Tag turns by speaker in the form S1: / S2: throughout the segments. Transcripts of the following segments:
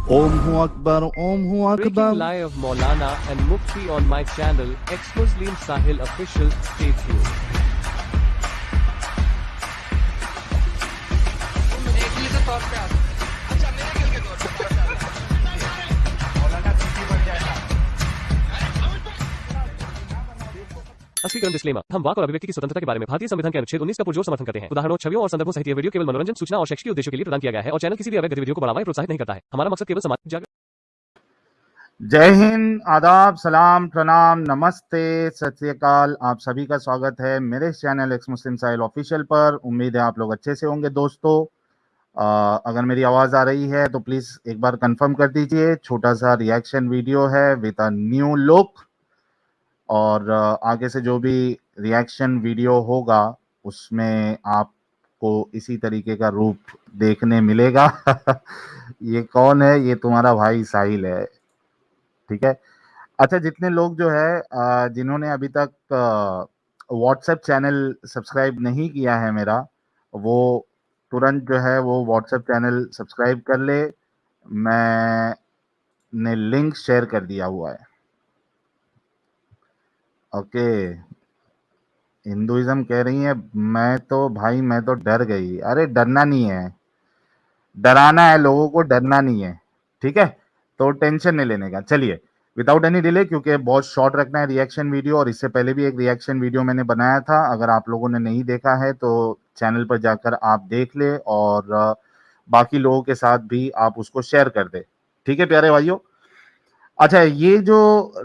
S1: Om Hu Akbar, Om Hu
S2: Breaking
S1: Akbar.
S2: lie of Maulana and Mufti on my channel, ex-Muslim Sahil Official. Stay tuned. स्पष्टीकरण disclaimer. हम वाक और अभिव्यक्ति की स्वतंत्रता के बारे में भारतीय संविधान के अनुच्छेद 19 का पुरजोर समर्थन करते हैं। उदाहरणों, छवियों और संदर्भों सहित यह वीडियो केवल मनोरंजन, सूचना और शैक्षिक उद्देश्यों के लिए प्रदान किया गया है और चैनल किसी भी अवैध गतिविधियों को बढ़ावा या प्रोत्साहित नहीं करता है। हमारा मकसद केवल समाज जागरूक।
S1: जय हिंद, आदाब, सलाम, प्रणाम, नमस्ते, सत श्री अकाल। आप सभी का स्वागत है मेरे चैनल एक्स मुस्लिम साहिल ऑफिशियल पर। उम्मीद है आप लोग अच्छे से होंगे दोस्तों। अगर मेरी आवाज़ आ रही है तो प्लीज़ एक बार कंफर्म कर दीजिए। छोटा सा रिएक्शन वीडियो है विद अ न्यू लुक, और आगे से जो भी रिएक्शन वीडियो होगा उसमें आपको इसी तरीके का रूप देखने मिलेगा। ये कौन है? ये तुम्हारा भाई साहिल है, ठीक है। अच्छा, जितने लोग जो है जिन्होंने अभी तक व्हाट्सएप चैनल सब्सक्राइब नहीं किया है मेरा, वो तुरंत जो है वो व्हाट्सएप चैनल सब्सक्राइब कर ले। मैंने लिंक शेयर कर दिया हुआ है। ओके, हिंदुइज्म कह रही है मैं तो डर गई। अरे डरना नहीं है, डराना है लोगों को, डरना नहीं है, ठीक है। तो टेंशन नहीं लेने का। चलिए विदाउट एनी डिले, क्योंकि बहुत शॉर्ट रखना है रिएक्शन वीडियो, और इससे पहले भी एक रिएक्शन वीडियो मैंने बनाया था। अगर आप लोगों ने नहीं देखा है तो चैनल पर जाकर आप देख ले, और बाकी लोगों के साथ भी आप उसको शेयर कर दे, ठीक है प्यारे भाइयों। अच्छा, ये जो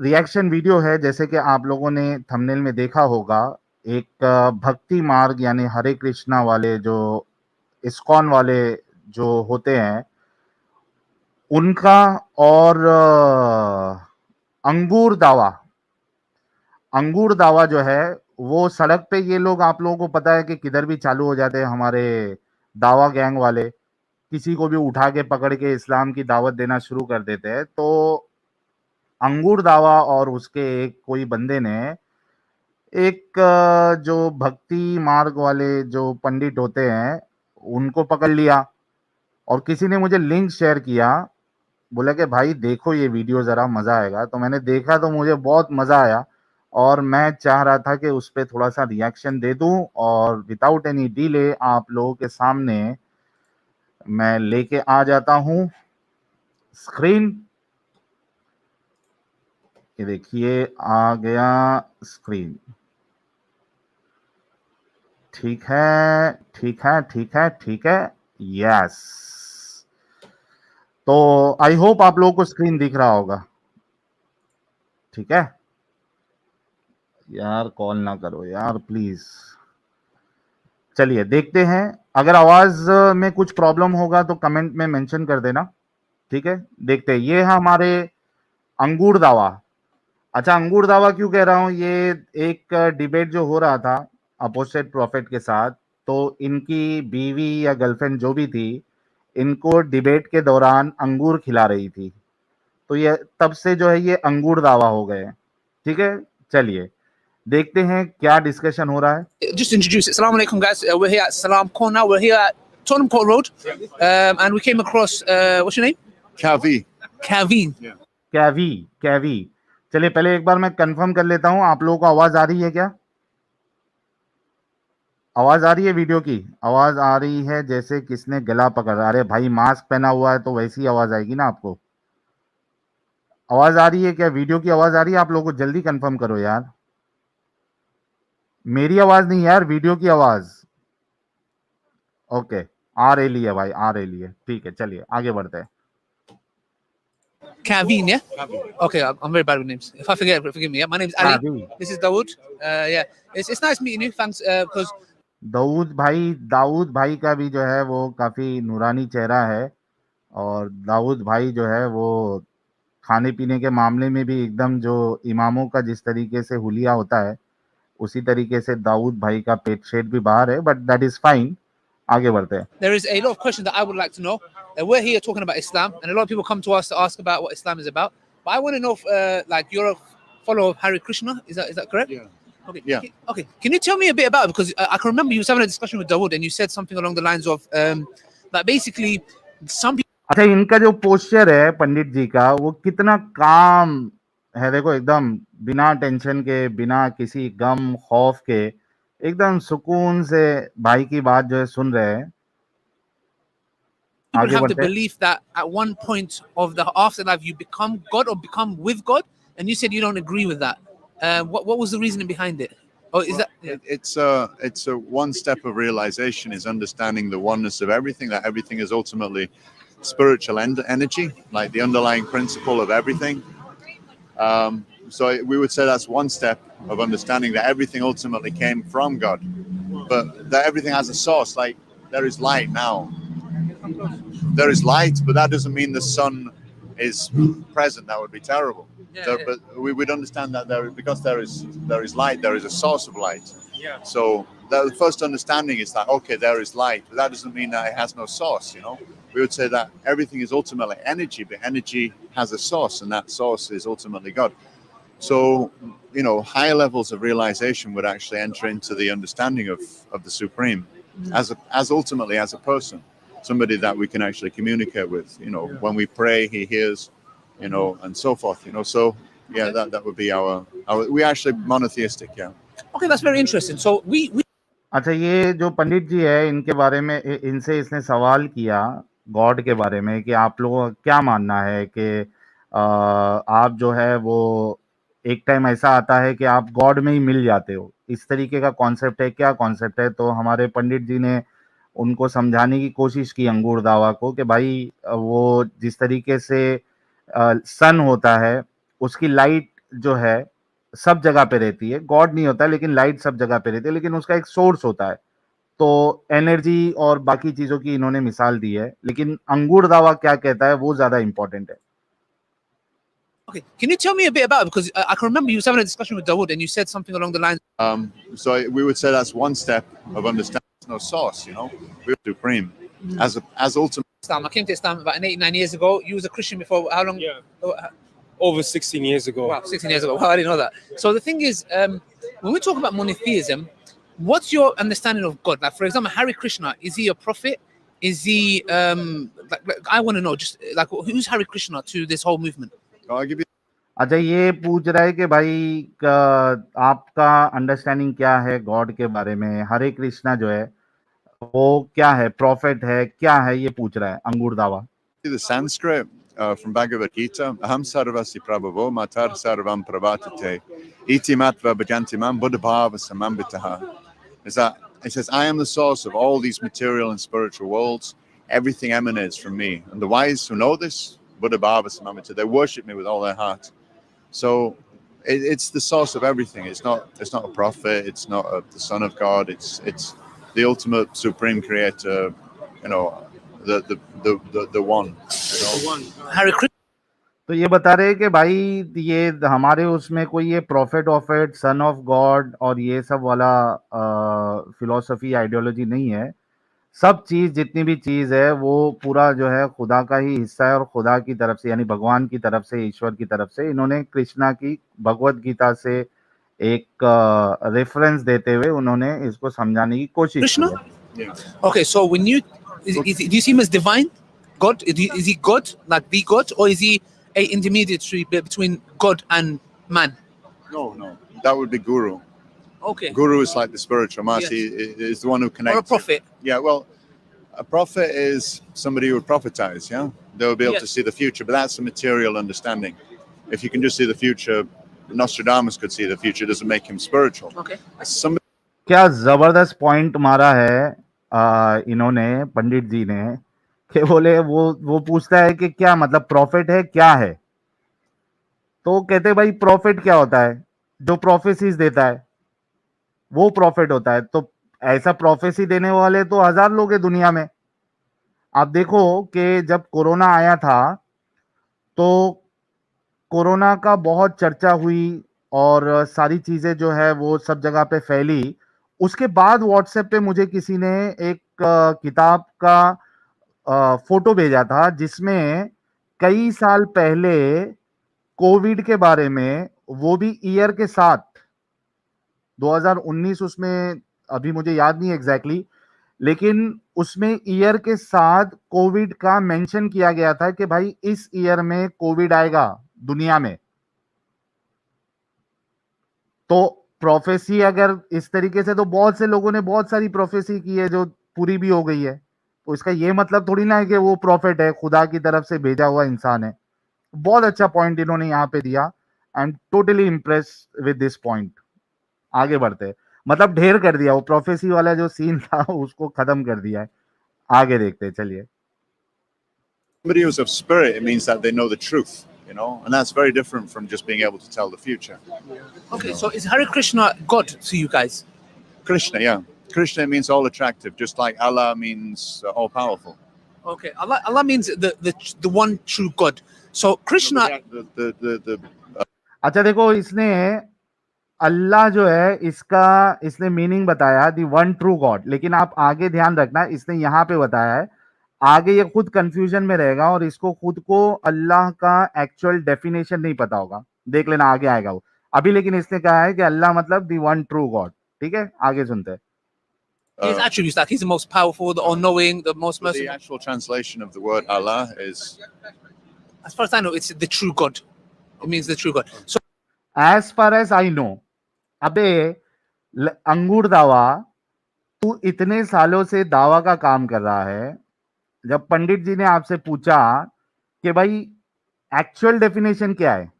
S1: रिएक्शन वीडियो है, जैसे कि आप लोगों ने थंबनेल में देखा होगा, एक भक्ति मार्ग यानी हरे कृष्णा वाले जो इस्कॉन वाले जो होते हैं उनका, और अंगूर दावा जो है वो सड़क पे, ये लोग आप लोगों को पता है कि किधर भी चालू हो जाते हैं हमारे दावा गैंग वाले। किसी को भी उठा के पकड़ के इस्लाम की दावत देना शुरू कर देते हैं। तो अंगूर दावा और उसके एक कोई बंदे ने एक जो भक्ति मार्ग वाले जो पंडित होते हैं उनको पकड़ लिया, और किसी ने मुझे लिंक शेयर किया, बोला कि भाई देखो ये वीडियो ज़रा, मज़ा आएगा। तो मैंने देखा तो मुझे बहुत मज़ा आया, और मैं चाह रहा था कि उस पे थोड़ा सा रिएक्शन दे दूं, और विदाउट एनी डिले आप लोगों के सामने मैं लेके आ जाता हूं स्क्रीन। ये देखिए आ गया स्क्रीन। ठीक है, ठीक है, ठीक है, ठीक है, यस। तो आई होप आप लोगों को स्क्रीन दिख रहा होगा, ठीक है। यार कॉल ना करो यार प्लीज। चलिए देखते हैं। अगर आवाज में कुछ प्रॉब्लम होगा तो कमेंट में मेंशन कर देना, ठीक है। देखते हैं। ये है हमारे अंगूर दावा। अच्छा, अंगूर दावा क्यों कह रहा हूं? ये एक डिबेट जो हो रहा था अपोजिट प्रॉफिट के साथ, तो इनकी बीवी या गर्लफ्रेंड जो भी थी, इनको डिबेट के दौरान अंगूर खिला रही थी, तो ये तब से जो है ये अंगूर दावा हो गए, ठीक है। चलिए देखते हैं क्या डिस्कशन हो रहा है।
S3: Just introduce it. Assalamu alaikum, guys. We're here at Salam Corner. We're here at Tottenham Court Road, and we came across. What's your name?
S4: Kavi.
S3: Kaveen.
S1: कैवी। चलिए पहले एक बार मैं कंफर्म कर लेता हूं, आप लोगों को आवाज आ रही है क्या? आवाज आ रही है? वीडियो की आवाज आ रही है जैसे किसने गला पकड़। अरे भाई मास्क पहना हुआ है तो वैसी आवाज आएगी ना आपको। आवाज आ रही है क्या? वीडियो की आवाज आ रही है आप लोगों को? जल्दी कंफर्म करो यार। मेरी आवाज नहीं यार, वीडियो की आवाज। ओके, आ रही है भाई, आ रही है, ठीक है। चलिए आगे बढ़ते हैं।
S3: Kaveen, yeah? Okay, I'm very bad with names. If I forget, forgive me. Yeah, my name's Ali.
S1: Kaveen.
S3: This is Dawood. Yeah, it's nice meeting you. Thanks, because
S1: Dawood भाई का भी जो है वो काफी नूरानी चेहरा है, और दाऊद भाई जो है वो खाने पीने के मामले में भी एकदम जो इमामों का जिस तरीके से हुलिया होता है, उसी तरीके से दाऊद भाई का पेट शेड भी बाहर है, बट दैट इज फाइन। आगे बढ़ते हैं।
S3: there is a lot of questions that I would like to know. We're here talking about Islam, and a lot of people come to us to ask about what Islam is about. But I want to know if, like, you're a follower of Hare Krishna. Is that correct?
S4: Yeah.
S3: Okay.
S4: Yeah.
S3: Okay. Can you tell me a bit about it? Because I can remember you was having a discussion with Dawood, and you said something along the lines of that basically some people
S1: अच्छा, इनका जो posture है पंडित जी का, वो कितना काम है, देखो एकदम बिना टेंशन के, बिना किसी गम खौफ के, एकदम सुकून से भाई की बात जो है सुन रहे हैं।
S3: People
S1: आगे
S3: have the
S1: बढ़ते हैं।
S3: belief that at one point of the afterlife you become God or become with God, and you said you don't agree with that. What was the reasoning behind it? Or is that yeah.
S4: It's a one step of realization is understanding the oneness of everything, that everything is ultimately spiritual energy, like the underlying principle of everything. So we would say that's one step of understanding that everything ultimately came from God, but that everything has a source. Like there is light now, there is light, but that doesn't mean the sun is present. That would be terrible.
S3: Yeah.
S4: But we would understand that because there is light, there is a source of light.
S3: Yeah.
S4: So the first understanding is that okay, there is light, but that doesn't mean that it has no source. We would say that everything is ultimately energy, but energy has a source, and that source is ultimately God. So higher levels of realization would actually enter into the understanding of the Supreme as ultimately as a person, somebody that we can actually communicate with. When we pray, He hears. And so forth. So yeah,
S3: Okay.
S4: that would be our. We actually monotheistic. Yeah.
S3: Okay, that's very interesting. So we
S1: अच्छा, ये जो पंडित जी है, इनके बारे में इनसे इसने सवाल किया गॉड के बारे में कि आप लोगों का क्या मानना है कि आप जो है वो एक टाइम ऐसा आता है कि आप गॉड में ही मिल जाते हो, इस तरीके का कॉन्सेप्ट है, क्या कॉन्सेप्ट है? तो हमारे पंडित जी ने उनको समझाने की कोशिश की अंगूर दावा को कि भाई वो जिस तरीके से सन होता है, उसकी लाइट जो है सब जगह पे रहती है, गॉड नहीं होता लेकिन लाइट सब जगह पे रहती है, लेकिन उसका एक सोर्स होता है। तो एनर्जी और बाकी चीजों की इन्होंने मिसाल दी है, लेकिन अंगूर दावा क्या कहता है वो ज्यादा इंपॉर्टेंट है।
S3: okay. Can you tell me a bit about it? Because I can remember you was having a discussion with Dawood, and you said something along the lines.
S4: So we would say that's one step of understanding. There's no source. We're supreme as ultimate.
S3: Islam. I came to Islam about 89 years ago. You was a Christian before. How long?
S5: Yeah.
S3: Oh,
S5: Over 16 years ago.
S3: wow, 16 years ago. Wow, I didn't know that. So the thing is, when we talk about monotheism, what's your understanding of God? Like, for example, Hare Krishna, is he a prophet? Is he like I want to know, just like who's Hare Krishna to this whole movement?
S4: I'll give you.
S1: अच्छा, ये पूछ रहा है कि भाई आपका understanding क्या है गॉड के बारे में, हरे कृष्णा जो है वो क्या है, प्रॉफिट है, क्या है, ये पूछ रहा है अंगूर दावा।
S4: The Sanskrit from Bhagavad Gita. Aham sarvasi prabhavo matar sarvam pravartate. Iti matva bhajanti mam buddhabhava samambitaha. Is that it says, I am the source of all these material and spiritual worlds. Everything emanates from me. And the wise who know this, buddhabhava samambitaha, they worship me with all their heart. So it's the source of everything. It's not a prophet. It's not the son of God. It's the ultimate supreme creator. The one.
S3: Hare Krishna.
S1: तो ये बता रहे हैं कि भाई ये हमारे उसमें कोई ये प्रॉफिट ऑफिट सन ऑफ गॉड और ये सब वाला फिलॉसफी आइडियोलॉजी नहीं है। सब चीज जितनी भी चीज है वो पूरा जो है खुदा का ही हिस्सा है और खुदा की तरफ से यानी भगवान की तरफ से, ईश्वर की तरफ से इन्होंने कृष्णा की भगवत गीता से एक रेफरेंस देते हुए उन्होंने इसको समझाने की कोशिश की
S3: Krishna?
S1: है।
S4: Yeah.
S3: Okay, so when you do you see him as divine God? Is he God, like the God, or is he a intermediary between God and man?
S4: No. That would be guru.
S3: Okay.
S4: Guru is like the spiritual master.
S3: Yes.
S4: He is the one who connects.
S3: Or a prophet.
S4: Yeah, well, a prophet is somebody who would prophetize. Yeah, they will be able to
S3: Yes.
S4: see the future, but that's a material understanding. If you can just see the future, Nostradamus could see the future. It doesn't make him spiritual.
S3: Okay.
S4: Somebody
S1: क्या जबरदस्त point मारा है इन्होंने पंडित जी ने कि बोले वो पूछता है कि क्या मतलब प्रॉफिट है, क्या है? तो कहते भाई प्रॉफिट क्या होता है? जो प्रोफेसीज देता है वो प्रॉफिट होता है। तो ऐसा प्रोफेसी देने वाले तो हजार लोग हैं दुनिया में। आप देखो कि जब कोरोना आया था तो कोरोना का बहुत चर्चा हुई और सारी चीजें जो है वो सब जगह पे फैली। उसके बाद व्हाट्सएप पे मुझे किसी ने एक किताब का फोटो भेजा था जिसमें कई साल पहले कोविड के बारे में, वो भी ईयर के साथ 2019 उसमें, अभी मुझे याद नहीं एग्जैक्टली, लेकिन उसमें ईयर के साथ कोविड का मेंशन किया गया था कि भाई इस ईयर में कोविड आएगा दुनिया में। तो प्रोफेसी अगर इस तरीके से, तो बहुत से लोगों ने बहुत सारी प्रोफेसी की है जो पूरी भी हो गई है, तो इसका ये मतलब थोड़ी ना है कि वो प्रॉफिट है, खुदा की तरफ से भेजा हुआ इंसान है। बहुत अच्छा पॉइंट इन्होंने यहाँ पे दिया। I am totally impressed with this point. आगे बढ़ते हैं। मतलब ढेर कर दिया, वो प्रोफेसी वाला जो सीन था उसको खत्म कर दिया है। आगे देखते हैं, चलिए।
S4: Somebody who's of spirit, it means that they know the truth, and that's very different from just being able to tell the future.
S3: Okay, so is Hare Krishna God to you guys?
S4: Krishna, yeah. Krishna means all attractive, just like Allah means all powerful.
S3: Okay, Allah means the one true God. So Krishna,
S4: The
S1: अच्छा देखो, इसने अल्लाह जो है इसने meaning बताया, दी one true God, लेकिन आप आगे ध्यान रखना, इसने यहाँ पे बताया है, आगे ये खुद कंफ्यूजन में रहेगा और इसको खुद को अल्लाह का एक्चुअल डेफिनेशन नहीं पता होगा। देख लेना, आगे आएगा वो। अभी लेकिन इसने कहा है कि अल्लाह मतलब दी वन ट्रू गॉड। ठीक है, आगे सुनते हैं।
S3: his attributes, like he's the most powerful, the all-knowing, the most
S4: the
S3: merciful.
S4: actual translation of the word Allah is
S3: As far as I know, it's the true God. It means the true God. So
S1: as far as I know, अबे अंगूर दावा, तू इतने सालों से दावा का काम कर रहा है। जब पंडित जी ने आपसे पूछा कि भाई एक्चुअल डेफिनेशन क्या है,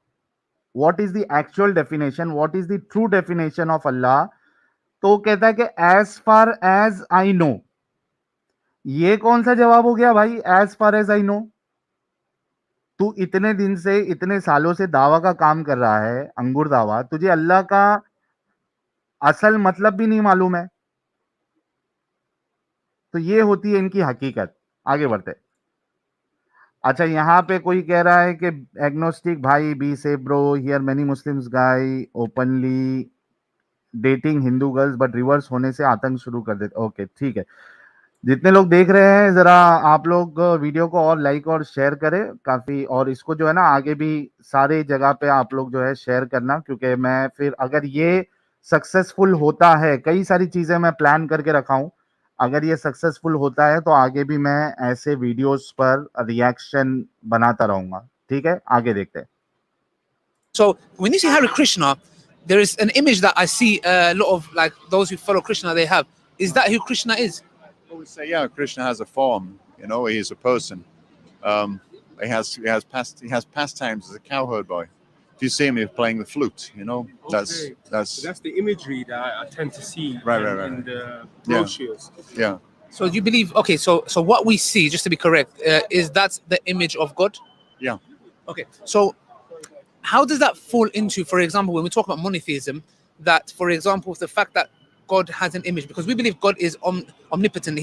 S1: what is the actual definition, what is the true definition of Allah, तो कहता है कि as far as I know. ये कौन सा जवाब हो गया भाई, as far as I know? तू इतने दिन से, इतने सालों से दावा का काम कर रहा है, अंगूर दावा, तुझे अल्लाह का असल मतलब भी नहीं मालूम है। तो ये होती है इनकी हकीकत। आगे बढ़ते। अच्छा, यहाँ पे कोई कह रहा है कि एग्नोस्टिक भाई बी से bro, here many Muslims guy openly dating Hindu girls but reverse होने से आतंक शुरू कर देते। ओके, ठीक है। जितने लोग देख रहे हैं, जरा आप लोग वीडियो को और लाइक और शेयर करें काफी, और इसको जो है ना आगे भी सारे जगह पे आप लोग जो है शेयर करना, क्योंकि मैं फिर अगर ये सक्सेसफुल होता है, कई सारी चीजें मैं प्लान करके रखा हूं, अगर ये सक्सेसफुल होता है तो आगे भी मैं ऐसे वीडियोस पर रिएक्शन बनाता रहूंगा। ठीक है, आगे देखते हैं।
S3: So when you see Hare Krishna, there is an image that I see a lot of like those who follow Krishna. They have. Is that who Krishna is?
S4: I would say, yeah, Krishna has a form, he's a person. He has pastimes as a cowherd boy. If you see him, he's playing the flute, that's
S5: That's the imagery that I tend to see
S4: Right.
S5: in the brochures.
S4: yeah.
S3: So you believe? Okay, so what we see, just to be correct, is that the image of God?
S4: Yeah.
S3: Okay, so how does that fall into, for example, when we talk about monotheism, that, for example, the fact that God has an image, because we believe God is omnipotent.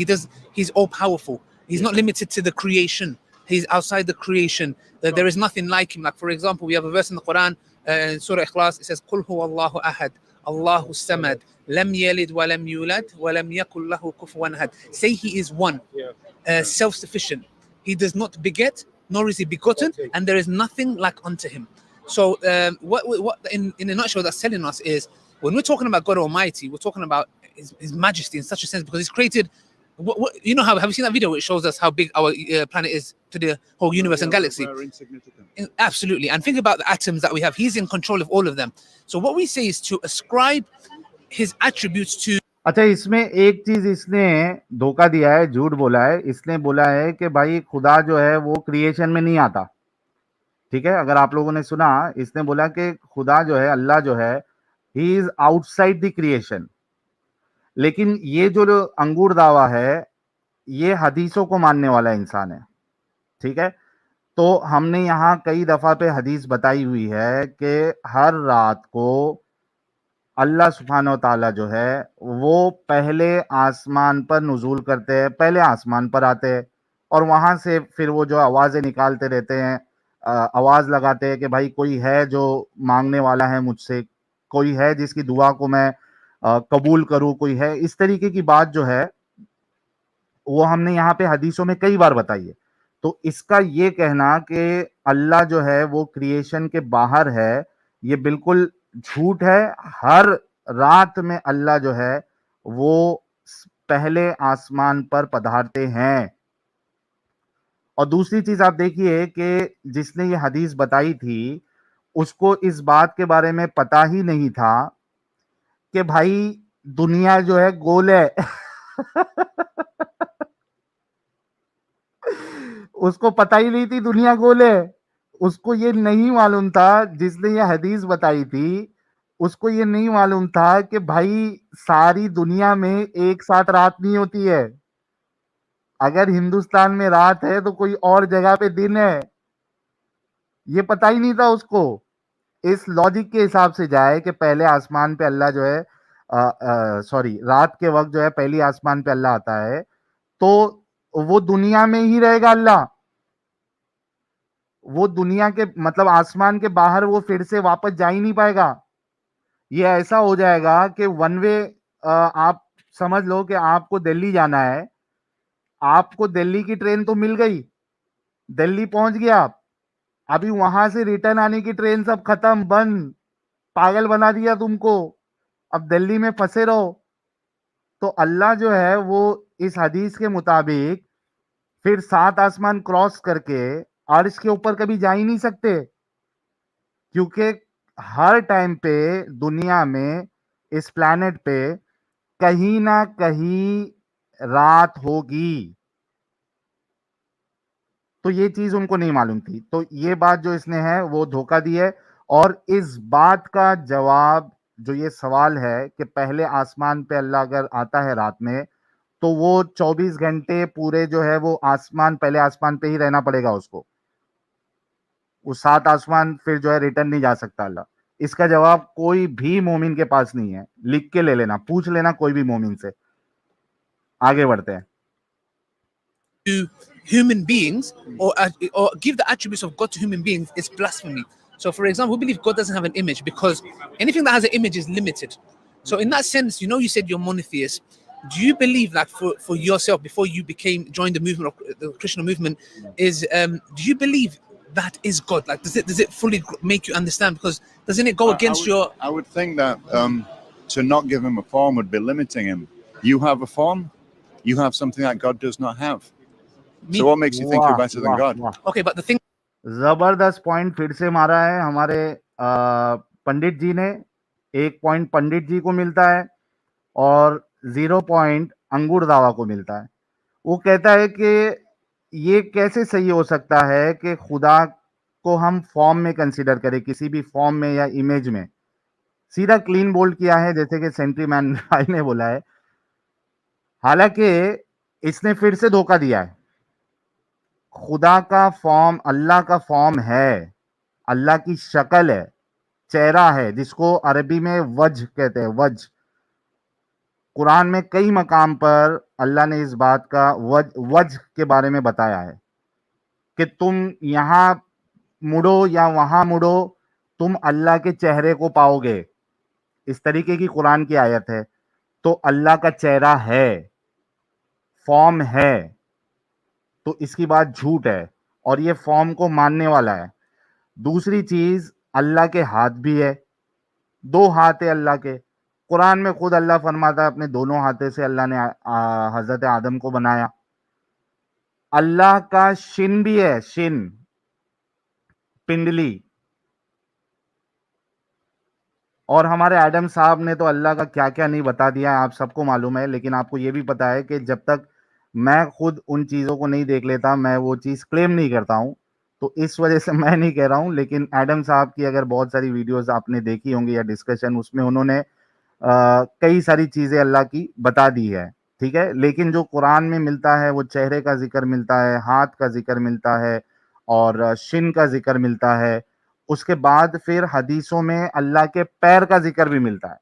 S3: He's all powerful. He's not limited to the creation. He's outside the creation. That there is nothing like him. Like, for example, we have a verse in the Quran, in Surah Ikhlas, it says, "Qul huwa Allahu ahad, Allahu samad, lam yalid wa lam yulad, wa lam yakul lahu kufuwan ahad." Say he is one, self-sufficient. He does not beget, nor is he begotten, and there is nothing like unto him. So, what in a nutshell that's telling us is, when we're talking about God Almighty, we're talking about his majesty in such a sense, because he's created. How have you seen that video which shows us how big our planet is to the whole universe and galaxy?
S4: We're insignificant.
S3: Absolutely. And think about the atoms that we have. He's in control of all of them. So what we say is to ascribe his attributes to.
S1: अच्छा, इसमें एक चीज इसने धोखा दिया है, झूठ बोला है। इसने बोला है कि भाई खुदा जो है वो क्रिएशन में नहीं आता। ठीक है, अगर आप लोगों ने सुना, इसने बोला कि खुदा जो है, अल्लाह जो है, he is outside the creation. लेकिन ये जो अंगूर दावा है, ये हदीसों को मानने वाला इंसान है। ठीक है, तो हमने यहाँ कई दफा पे हदीस बताई हुई है कि हर रात को अल्लाह सुब्हानो ताला जो है वो पहले आसमान पर नुजूल करते हैं, पहले आसमान पर आते हैं, और वहां से फिर वो जो आवाजें निकालते रहते हैं, आवाज लगाते हैं कि भाई कोई है जो मांगने वाला है मुझसे, कोई है जिसकी दुआ को मैं कबूल करूं, कोई है। इस तरीके की बात जो है वो हमने यहाँ पे हदीसों में कई बार बताई है। तो इसका ये कहना कि अल्लाह जो है वो क्रिएशन के बाहर है, ये बिल्कुल झूठ है। हर रात में अल्लाह जो है वो पहले आसमान पर पधारते हैं। और दूसरी चीज आप देखिए कि जिसने ये हदीस बताई थी उसको इस बात के बारे में पता ही नहीं था कि भाई दुनिया जो है गोल है। उसको पता ही नहीं थी दुनिया गोल है। उसको ये नहीं मालूम था, जिसने ये हदीस बताई थी उसको ये नहीं मालूम था कि भाई सारी दुनिया में एक साथ रात नहीं होती है। अगर हिंदुस्तान में रात है तो कोई और जगह पे दिन है। ये पता ही नहीं था उसको। इस लॉजिक के हिसाब से जाए कि पहले आसमान पे अल्लाह जो है सॉरी रात के वक्त जो है पहली आसमान पे अल्लाह आता है, तो वो दुनिया में ही रहेगा अल्लाह। वो दुनिया के मतलब आसमान के बाहर वो फिर से वापस जा ही नहीं पाएगा। ये ऐसा हो जाएगा कि वन वे। आप समझ लो कि आपको दिल्ली जाना है, आपको दिल्ली की ट्रेन तो मिल गई, दिल्ली पहुंच गया आप, अभी वहां से रिटर्न आने की ट्रेन सब खत्म बंद, पागल बना दिया तुमको, अब दिल्ली में फंसे रहो। तो अल्लाह जो है वो इस हदीस के मुताबिक फिर 7 आसमान क्रॉस करके अर्श के ऊपर कभी जा ही नहीं सकते, क्योंकि हर टाइम पे दुनिया में इस प्लैनेट पे कहीं ना कहीं रात होगी। तो ये चीज उनको नहीं मालूम थी। तो ये बात जो इसने है वो धोखा दी है। और इस बात का जवाब जो ये सवाल है कि पहले आसमान पे अल्लाह अगर आता है रात में, तो वो 24 घंटे पूरे जो है वो आसमान पहले आसमान पे ही रहना पड़ेगा उसको। वो 7 आसमान फिर जो है रिटर्न नहीं जा सकता अल्लाह। इसका जवाब कोई भी मोमिन के पास नहीं है। लिख के ले लेना, पूछ लेना कोई भी मोमिन से। आगे बढ़ते हैं।
S3: To human beings, or give the attributes of God to human beings, is blasphemy. So, for example, we believe God doesn't have an image because anything that has an image is limited. So, in that sense, you said you're monotheist. Do you believe that for yourself, before you joined the movement of the Krishna movement, do you believe that is God? Like, does it fully make you understand? Because doesn't it go against your?
S4: I would think that to not give him a form would be limiting him. You have a form, you have something that God does not have. So what makes you think you're better than God?
S3: Okay, but the thing.
S1: जबरदस्त point फिर से मारा है हमारे पंडित जी ने। 1 point पंडित जी को मिलता है और 0 पॉइंट अंगूर दावा को मिलता है। वो कहता है कि ये कैसे सही हो सकता है कि खुदा को हम फॉर्म में कंसीडर करें, किसी भी फॉर्म में या इमेज में। सीधा क्लीन बोल्ड किया है जैसे कि सेंट्री मैन भाई ने बोला है। हालांकि इसने फिर से धोखा दिया है। खुदा का फॉर्म, अल्लाह का फॉर्म है, अल्लाह की शक्ल है, चेहरा है, जिसको अरबी में वज्ह कहते हैं। वज्ह कुरान में कई मकाम पर अल्लाह ने इस बात का वज्ह के बारे में बताया है कि तुम यहां मुड़ो या वहां मुड़ो, तुम अल्लाह के चेहरे को पाओगे। इस तरीके की कुरान की आयत है। तो अल्लाह का चेहरा है, फॉर्म है, तो इसकी बात झूठ है और ये फॉर्म को मानने वाला है। दूसरी चीज, अल्लाह के हाथ भी है, 2 हाथ है अल्लाह के। कुरान में खुद अल्लाह फरमाता है अपने दोनों हाथों से अल्लाह ने हजरत आदम को बनाया। अल्लाह का शिन भी है, शिन, पिंडली। और हमारे एडम साहब ने तो अल्लाह का क्या क्या नहीं बता दिया है, आप सबको मालूम है। लेकिन आपको यह भी पता है कि जब तक मैं खुद उन चीज़ों को नहीं देख लेता, मैं वो चीज़ क्लेम नहीं करता हूं। तो इस वजह से मैं नहीं कह रहा हूं। लेकिन एडम साहब की अगर बहुत सारी वीडियोस आपने देखी होंगी या डिस्कशन, उसमें उन्होंने कई सारी चीज़ें अल्लाह की बता दी है, ठीक है। लेकिन जो कुरान में मिलता है वो चेहरे का जिक्र मिलता है, हाथ का जिक्र मिलता है और शिन का जिक्र मिलता है। उसके बाद फिर हदीसों में अल्लाह के पैर का जिक्र भी मिलता है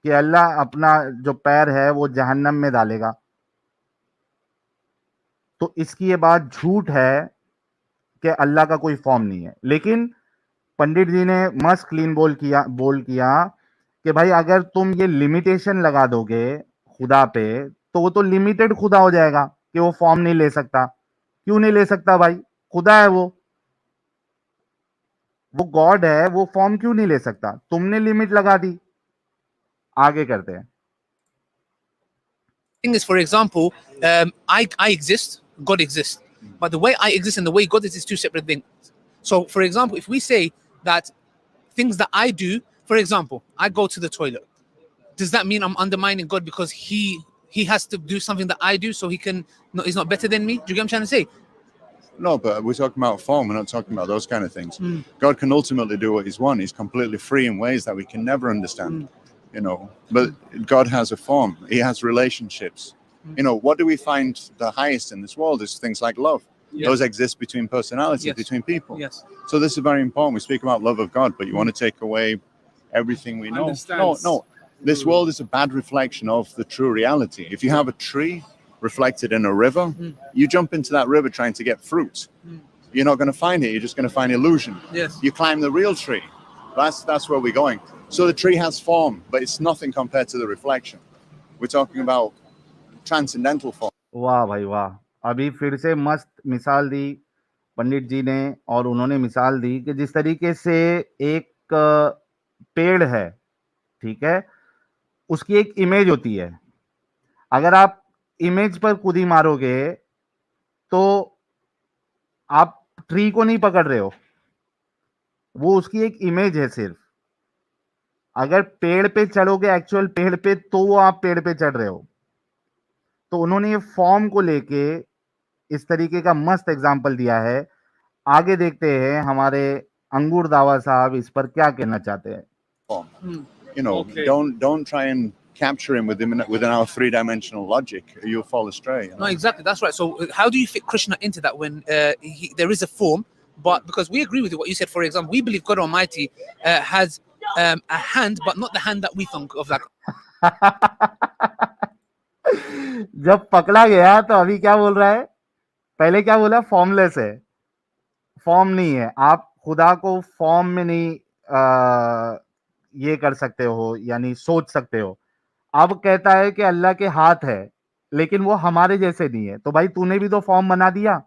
S1: कि अल्लाह अपना जो पैर है वो जहन्नम में डालेगा। तो इसकी ये बात झूठ है कि अल्लाह का कोई फॉर्म नहीं है। लेकिन पंडित जी ने मस्त क्लीन बोल किया कि भाई अगर तुम ये लिमिटेशन लगा दोगे खुदा पे, तो वो तो लिमिटेड खुदा हो जाएगा कि वो फॉर्म नहीं ले सकता। क्यों नहीं ले सकता भाई? खुदा है वो गॉड है, वो फॉर्म क्यों नहीं ले सकता? तुमने लिमिट लगा दी। आगे करते हैं।
S3: thing is, for example, I exist, God exists, but the way I exist and the way God is two separate things. So, for example, if we say that things that I do, for example, I go to the toilet, does that mean I'm undermining God because he has to do something that I do so he's not better than me? Do you get what I'm trying to say?
S4: No, but we're talking about form. We're not talking about those kind of things. God can ultimately do what He's wants. He's completely free in ways that we can never understand. You know, but God has a form. He has relationships. You know, what do we find the highest in this world is things like love.
S3: Yes.
S4: Those exist between personalities,
S3: Yes.
S4: between people.
S3: Yes.
S4: So this is very important. We speak about love of God, but you want to take away everything we know.
S5: Understands.
S4: No. This world is a bad reflection of the true reality. If you have a tree reflected in a river, you jump into that river trying to get fruit. You're not going to find it. You're just going to find illusion.
S3: Yes.
S4: You climb the real tree. That's where we're going. So the tree has form, but it's nothing compared to the reflection. We're talking about transcendental form.
S1: वाह भाई वाह, अभी फिर से मस्त मिसाल दी पंडित जी ने, और उन्होंने मिसाल दी कि जिस तरीके से एक पेड़ है, ठीक है, उसकी एक इमेज होती है। अगर आप इमेज पर कुदी मारोगे तो आप ट्री को नहीं पकड़ रहे हो, वो उसकी एक इमेज है सिर्फ। अगर पेड़ पे चढ़ोगे एक्चुअल पेड़ पे, तो वो आप पेड़ पे चढ़ रहे हो। तो उन्होंने ये फॉर्म को लेके इस तरीके का मस्त एग्जाम्पल दिया है। आगे देखते हैं हमारे अंगूर दावा साहब इस पर क्या कहना चाहते हैं।
S4: Form. You know,
S5: Okay.
S4: don't try and capture him within our three-dimensional logic. You'll fall astray. You know?
S3: No, exactly. That's right. So, how do you fit Krishna into that when there is a form, but because we agree with what you said, for example, we believe God Almighty has a hand, but not the hand that we think of. Like,
S1: जब पकड़ा गया तो अभी क्या बोल रहा है? पहले क्या बोला? फॉर्मलेस है, फॉर्म नहीं है। आप खुदा को फॉर्म में नहीं ये कर सकते हो, यानी सोच सकते हो। अब कहता है कि अल्लाह के हाथ है, लेकिन वो हमारे जैसे नहीं है। तो भाई तूने भी तो फॉर्म बना दिया।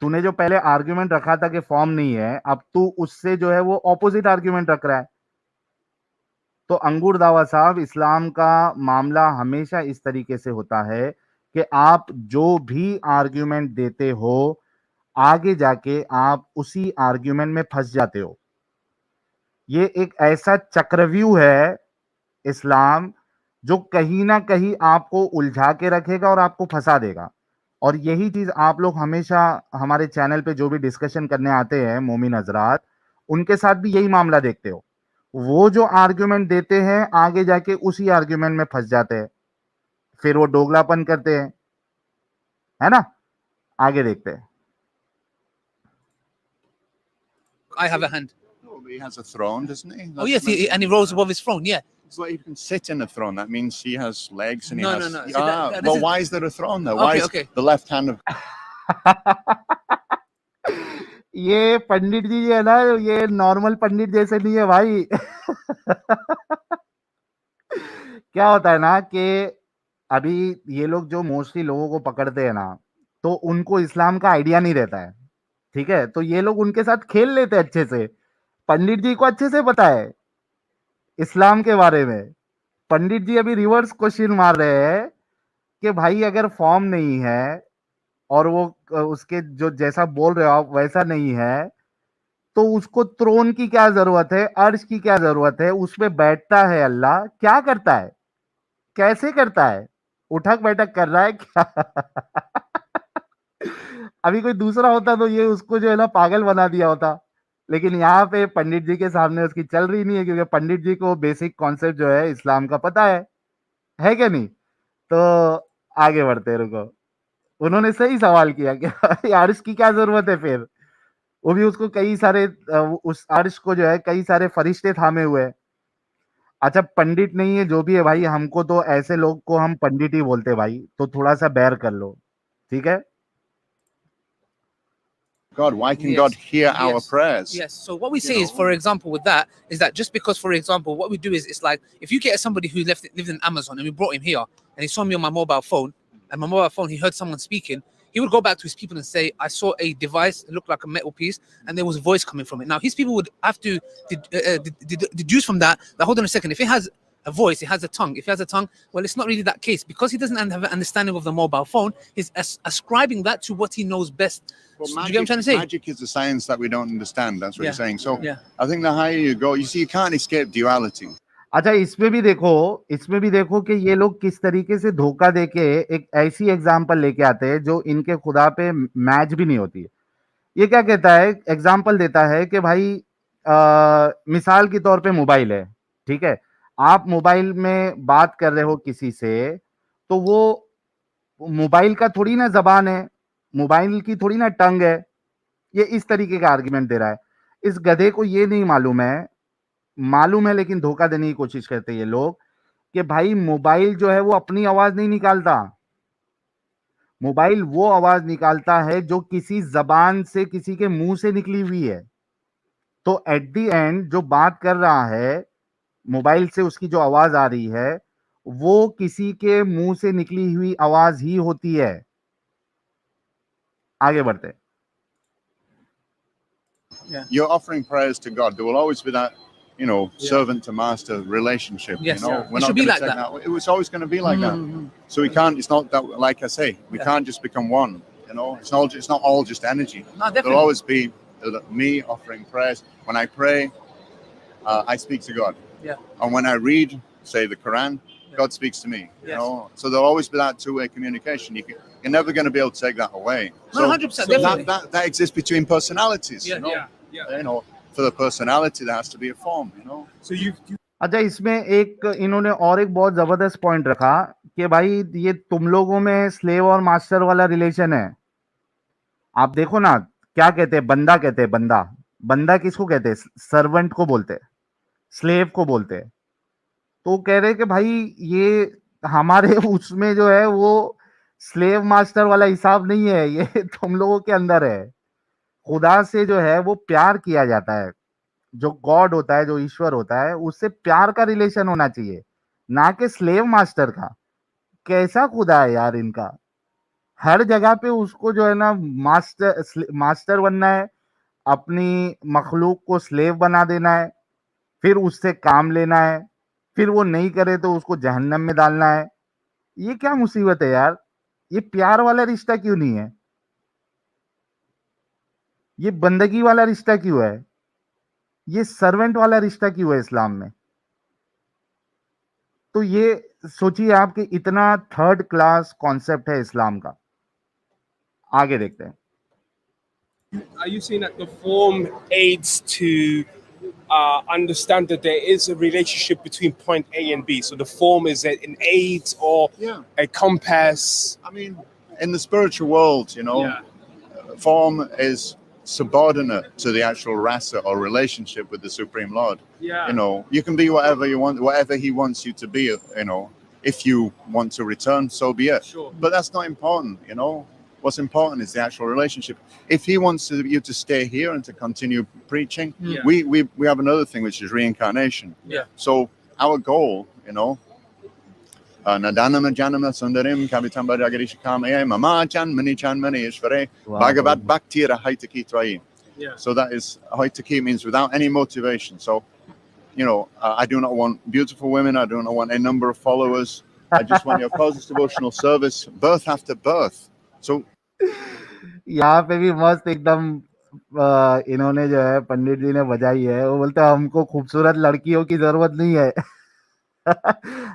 S1: तूने जो पहले आर्ग्यूमेंट रखा था कि फॉर्म नहीं है, अब तू उससे जो है वो ऑपोजिट आर्ग्यूमेंट रख रहा है। तो अंगूर दावा साहब, इस्लाम का मामला हमेशा इस तरीके से होता है कि आप जो भी आर्ग्यूमेंट देते हो, आगे जाके आप उसी आर्ग्यूमेंट में फंस जाते हो। ये एक ऐसा चक्रव्यूह है इस्लाम, जो कहीं ना कहीं आपको उलझा के रखेगा और आपको फंसा देगा। और यही चीज आप लोग हमेशा हमारे चैनल पे जो भी डिस्कशन करने आते हैं मोमिन हजरात, उनके साथ भी यही मामला देखते हो। वो जो आर्ग्यूमेंट देते हैं, आगे जाके उसी आर्ग्यूमेंट में फंस जाते हैं, फिर वो दोगलापन करते हैं, है ना। आगे देखते हैं।
S3: I have a hand.
S4: No, but he has a throne, doesn't he?
S3: Oh yes, and he rose above his throne. Yeah.
S4: So he can sit in a throne. That means he has legs and he
S3: No,
S4: has.
S3: no. See,
S4: Ah,
S3: this
S4: well,
S3: is-
S4: why is there a throne there? Why
S3: Okay,
S4: is
S3: okay.
S4: the left hand of
S1: ये पंडित जी है ना, ये normal पंडित जैसे नहीं है भाई। क्या होता है ना कि अभी ये लोग जो मोस्टली लोगों को पकड़ते हैं ना, तो उनको इस्लाम का आइडिया नहीं रहता है, ठीक है। तो ये लोग उनके साथ खेल लेते हैं अच्छे से। पंडित जी को अच्छे से पता है इस्लाम के बारे में। पंडित जी अभी रिवर्स क्वेश्चन मार रहे हैं कि भाई अगर फॉर्म नहीं है और वो उसके जो जैसा बोल रहे हो आप वैसा नहीं है, तो उसको थ्रोन की क्या जरूरत है, अर्श की क्या जरूरत है? उसमें बैठता है अल्लाह, क्या करता है, कैसे करता है, उठक बैठक कर रहा है क्या? अभी कोई दूसरा होता तो ये उसको जो है ना पागल बना दिया होता, लेकिन यहाँ पे पंडित जी के सामने उसकी चल रही नहीं है, क्योंकि पंडित जी को बेसिक कॉन्सेप्ट जो है इस्लाम का पता है क्या नहीं। तो आगे बढ़ते हैं, रुको। उन्होंने सही सवाल किया कि अर्श की क्या जरूरत है फिर? वो भी उसको कई सारे उस अर्श को जो है कई सारे फरिश्ते थामे हुए हैं। अच्छा पंडित नहीं है जो भी है भाई, हमको तो ऐसे लोग को हम पंडित ही बोलते हैं भाई, तो थोड़ा सा बैर कर लो, ठीक है।
S4: God? Why can
S3: Yes.
S4: God hear our
S3: Yes.
S4: prayers?
S3: Yes. So what we say is, for example, with that is that just because, for example, what we do is it's like if you get somebody who lived in Amazon and we brought him here and he saw me on my mobile phone and my mobile phone, he heard someone speaking, he would go back to his people and say, I saw a device, it looked like a metal piece, and there was a voice coming from it. Now his people would have to deduce from that, hold on a second, if it has a voice, it has a tongue. If he has a tongue, well, it's not really that case. Because he doesn't have an understanding of the mobile phone, he's ascribing that to what he knows best.
S4: Well,
S3: Do you get what I'm trying to say?
S4: magic is a science that we don't understand. That's what
S3: Yeah.
S4: you're saying. So
S3: Yeah.
S4: I think the higher you go, you see, you can't escape duality.
S1: अच्छा, इसमें भी देखो कि ये लोग किस तरीके से धोखा देके एक ऐसी एग्जाम्पल लेके आते हैं जो इनके खुदा पे मैच भी नहीं होती है। ये क्या कहता है, एग्जाम्पल देता है कि भाई मिसाल के तौर पे मोबाइल है, ठीक है, आप मोबाइल में बात कर रहे हो किसी से, तो वो मोबाइल का थोड़ी ना जबान है, मोबाइल की थोड़ी ना टंग है। ये इस तरीके का आर्गुमेंट दे रहा है। इस गधे को ये नहीं मालूम है लेकिन धोखा देने की कोशिश करते हैं ये लोग कि भाई मोबाइल जो है वो अपनी आवाज नहीं निकालता, मोबाइल वो आवाज निकालता है जो किसी जबान से, किसी के मुंह से निकली हुई है। तो एट द एंड जो बात कर रहा है मोबाइल से, उसकी जो आवाज आ रही है वो किसी के मुंह से निकली हुई आवाज ही होती है। आगे बढ़ते।
S4: You're offering prayers to God. There will always be that, servant to master relationship.
S3: Yes,
S4: We're
S3: it
S4: not
S3: should be
S4: gonna
S3: like
S4: take
S3: that.
S4: It's always going to be like that. So we can't. It's not that. Like I say, we can't just become one. It's not all just energy.
S3: No, definitely.
S4: There'll always be me offering prayers. When I pray, I speak to God.
S3: Yeah.
S4: And when I read, say the Quran, God speaks to me.
S3: Yes.
S4: So there'll always be that two-way communication. You're never going to be able to take that away.
S3: No, 100%, definitely.
S4: That exists between personalities.
S3: Yeah,
S5: Yeah.
S4: For the personality, there has to be a form.
S5: So you
S1: अच्छा, इसमें एक इन्होंने और एक बहुत जबरदस्त point रखा कि भाई ये तुम लोगों में स्लेव और मास्टर वाला रिलेशन है। आप देखो ना, क्या कहते हैं, बंदा कहते हैं, बंदा किसको कहते हैं? सर्वेंट को बोलते हैं, स्लेव को बोलते हैं। तो कह रहे कि भाई ये हमारे उसमें जो है वो स्लेव मास्टर वाला हिसाब नहीं है, ये तुम लोगों के अंदर है। खुदा से जो है वो प्यार किया जाता है, जो गॉड होता है, जो ईश्वर होता है, उससे प्यार का रिलेशन होना चाहिए, ना कि स्लेव मास्टर का। कैसा खुदा है यार इनका, हर जगह पे उसको जो है ना मास्टर बनना है, अपनी मखलूक को स्लेव बना देना है, फिर उससे काम लेना है, फिर वो नहीं करे तो उसको जहन्नम में डालना है। ये क्या मुसीबत है यार, ये प्यार वाला रिश्ता क्यों नहीं है, ये बंदगी वाला रिश्ता क्यों है, ये सर्वेंट वाला रिश्ता क्यों है इस्लाम में? तो ये सोचिए आप कि इतना थर्ड क्लास कॉन्सेप्ट है इस्लाम का। आगे देखते हैं।
S5: are you saying that the form aids to understand that there is a relationship between point A and B? So the form is an aid or a compass.
S4: I mean, in the spiritual world, form is subordinate to the actual rasa or relationship with the Supreme Lord.
S5: Yeah.
S4: You can be whatever you want, whatever He wants you to be. If you want to return, so be it.
S5: Sure.
S4: But that's not important. What's important is the actual relationship. If He wants you to stay here and to continue preaching,
S5: Yeah.
S4: we have another thing, which is reincarnation.
S5: Yeah.
S4: So our goal, Nadanama Janama Sundarim Kavitamba Jagarishikame Mama Chan Mani Chan Mani Ishvare
S1: Wow.
S4: Bhagavat Bhaktira Haitaki Trai.
S5: Yeah.
S4: So that is Haitaki means without any motivation. So, I do not want beautiful women, I do not want a number of followers. I just want your closest devotional service, birth after birth. So
S1: यहाँ पे भी मस्त एकदम इन्होंने जो है पंडित जी ने बजाई है। वो बोलते हैं हमको खूबसूरत लड़कियों की जरूरत नहीं है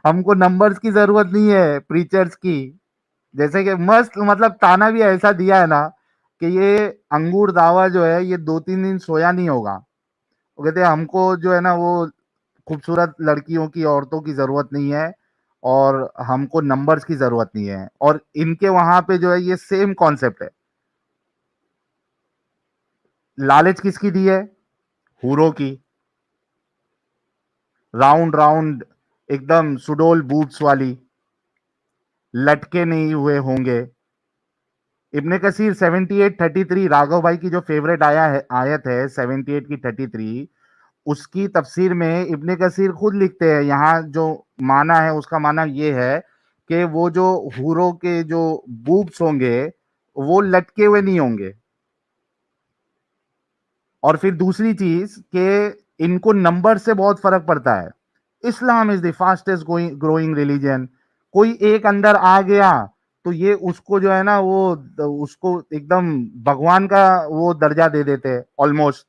S1: हमको नंबर्स की जरूरत नहीं है, प्रीचर्स की। जैसे कि मस्त मतलब ताना भी ऐसा दिया है ना कि ये अंगूर दावा जो है ये 2-3 दिन सोया नहीं होगा। वो कहते हैं हमको जो है ना वो खूबसूरत लड़कियों की, औरतों की जरूरत नहीं है और हमको नंबर्स की जरूरत नहीं है। और इनके वहां पे जो है ये सेम कॉन्सेप्ट है। लालच किसकी दी है? हूरों की, राउंड राउंड एकदम सुडोल बूट्स वाली, लटके नहीं हुए होंगे। इब्ने कसीर 78:33 राघव भाई की जो फेवरेट आयत है 78 की 33, उसकी तफसीर में इब्ने कसीर खुद लिखते हैं, यहाँ जो माना है उसका माना ये है कि वो जो हूरों के जो बूब्स होंगे वो लटके हुए नहीं होंगे। और फिर दूसरी चीज कि इनको नंबर से बहुत फर्क पड़ता है। Islam is the fastest growing religion. कोई एक अंदर आ गया तो ये उसको जो है ना वो उसको एकदम भगवान का वो दर्जा दे देते हैं ऑलमोस्ट।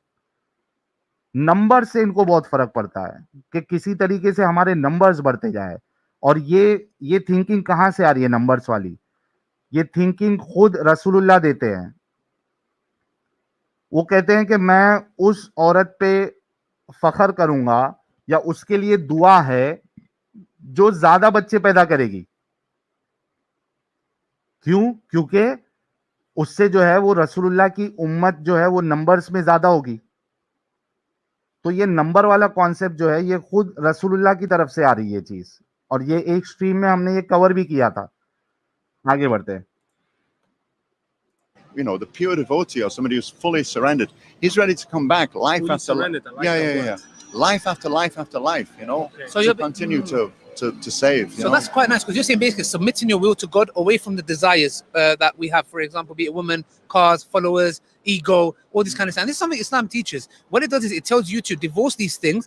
S1: नंबर से इनको बहुत फर्क पड़ता है कि किसी तरीके से हमारे नंबर्स बढ़ते जाए। और ये थिंकिंग कहां से आ रही है नंबर्स वाली? ये थिंकिंग खुद रसूलुल्लाह देते हैं। वो कहते हैं कि मैं उस औरत पे फख्र करूंगा या उसके लिए दुआ है जो ज्यादा बच्चे पैदा करेगी। क्यों? क्योंकि उससे जो है वो रसूलुल्लाह की उम्मत जो है वो नंबर्स में ज्यादा होगी। तो ये नंबर वाला कॉन्सेप्ट जो है ये खुद रसूलुल्लाह की तरफ से आ रही है चीज। और ये एक स्ट्रीम में हमने ये कवर भी किया था। आगे बढ़ते हैं।
S4: You know, the pure devotee or somebody who's fully surrendered, he's ready to come back life
S5: Fully
S4: after life.
S5: surrendered, I like
S4: Yeah,
S5: that
S4: yeah,
S5: word.
S4: yeah. Life after life after life, you know,
S5: Okay.
S3: So
S4: to
S3: you're
S4: continue to save. You
S3: So
S4: know?
S3: that's quite nice because you're saying basically submitting your will to God away from the desires that we have, for example, be it women, cars, followers, ego, all this kind of stuff. And this is something Islam teaches. What it does is it tells you to divorce these things,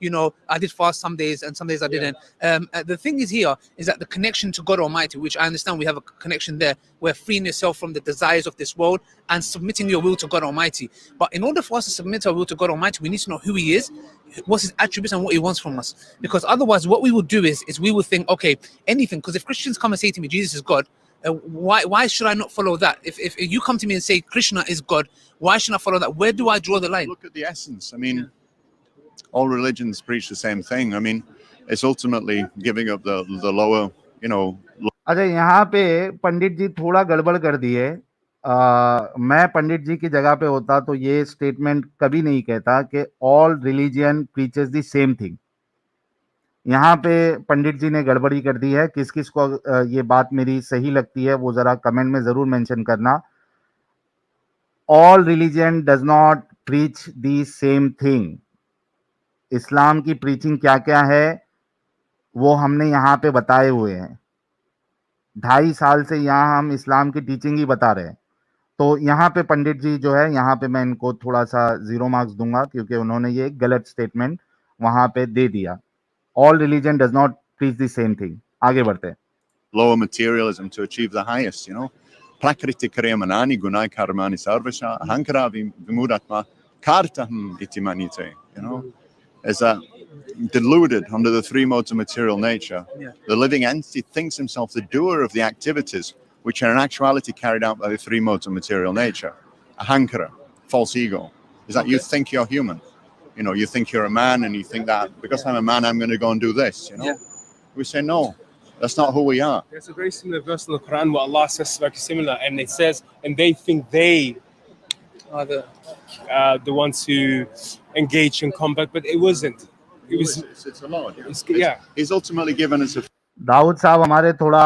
S3: you know, I did fast some days and some days I didn't. The thing is here is that the connection to God Almighty, which I understand we have a connection there, where freeing yourself from the desires of this world and submitting your will to God Almighty. But in order for us to submit our will to God Almighty, we need to know who He is, what's His attributes, and what He wants from us. Because otherwise, what we will do is we will think, okay, anything. Because if Christians come and say to me, Jesus is God, why should I not follow that? If you come to me and say Krishna is God, why should I follow that? Where do I draw the line?
S4: Look at the essence. I mean, all religions preach the same thing. I mean, it's ultimately giving up the lower, you know.
S1: अच्छा, यहाँ पे पंडित जी थोड़ा गड़बड़ कर दिए। मैं पंडित जी की जगह पे होता तो ये स्टेटमेंट कभी नहीं कहता कि all religion preaches the same thing. यहाँ पे पंडित जी ने गड़बड़ी कर दी है। किस किस को ये बात मेरी सही लगती है वो जरा कमेंट में जरूर मेंशन करना। All religion does not preach the same thing. Islam की प्रीचिंग क्या क्या है वो हमने यहाँ पे बताए हुए हैं। 2.5 साल से यहाँ हम इस्लाम की टीचिंग ही बता रहे हैं। तो यहाँ पे पंडित जी जो है यहाँ पे मैं इनको थोड़ा सा 0 मार्क्स दूंगा क्योंकि उन्होंने ये गलत स्टेटमेंट वहां पे दे दिया। All religion does not preach the same thing. आगे बढ़ते हैं।
S4: Lower materialism to achieve the highest, you know. Prakriti kriyamanani gunai karmani sarvasha ahankara vimudatma kartaham iti manite, you know. Is that deluded under the 3 modes of material nature? The living entity thinks himself the doer of the activities which are in actuality carried out by the 3 modes of material nature. Ahankara, false ego, is that you think you're human. You know, you think you're a man and you think that because I'm a man, I'm going to go and do this, you know. We say, no, that's not who we are.
S5: There's a very similar verse in the Quran where Allah says very similar, and it says, and they think they are the ones who engage in combat, but it wasn't. It was,
S4: It's a Lord.
S5: yeah.
S4: He's ultimately given us a
S1: Dawood साहब हमारे थोड़ा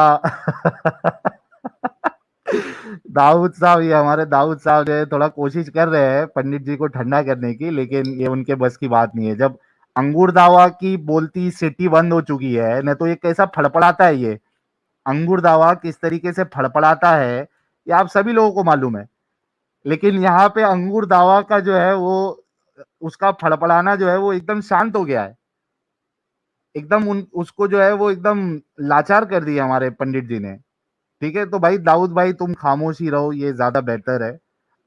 S1: दाऊद साहब जो है थोड़ा कोशिश कर रहे हैं पंडित जी को ठंडा करने की, लेकिन ये उनके बस की बात नहीं है। जब अंगूर दावा की बोलती सिटी बंद हो चुकी है न, तो ये कैसा फड़फड़ाता है। ये अंगूर दावा किस तरीके से फड़फड़ाता है ये आप सभी लोगों को मालूम है। लेकिन यहाँ पे अंगूर दावा का जो है वो उसका फड़फड़ाना जो है वो एकदम शांत हो गया है। एकदम उसको जो है वो एकदम लाचार कर दिया हमारे पंडित जी ने। ठीक है, तो भाई दाऊद भाई तुम खामोश ही रहो, ये ज्यादा बेहतर है।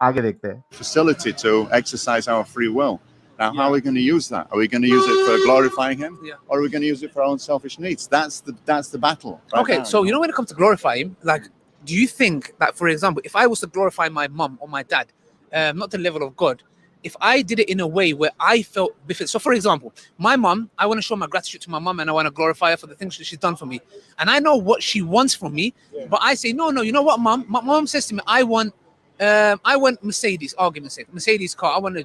S1: आगे देखते हैं।
S4: facility to exercise our free will. Now, how are we going to use that? Are we going to use it for glorifying Him, or are we going to use it for our own selfish needs? That's the battle. Right
S3: Okay,
S4: now,
S3: so you know when it comes to glorify Him, like, do you think that, for example, if I was to glorify my mum or my dad, not to the level of God, if I did it in a way where I felt befit. So, for example, my mum, I want to show my gratitude to my mum and I want to glorify her for the things that she's done for me. And I know what she wants from me, but I say, no, you know what, mum? My mum says to me, I want Mercedes, argument's sake, Mercedes car. I want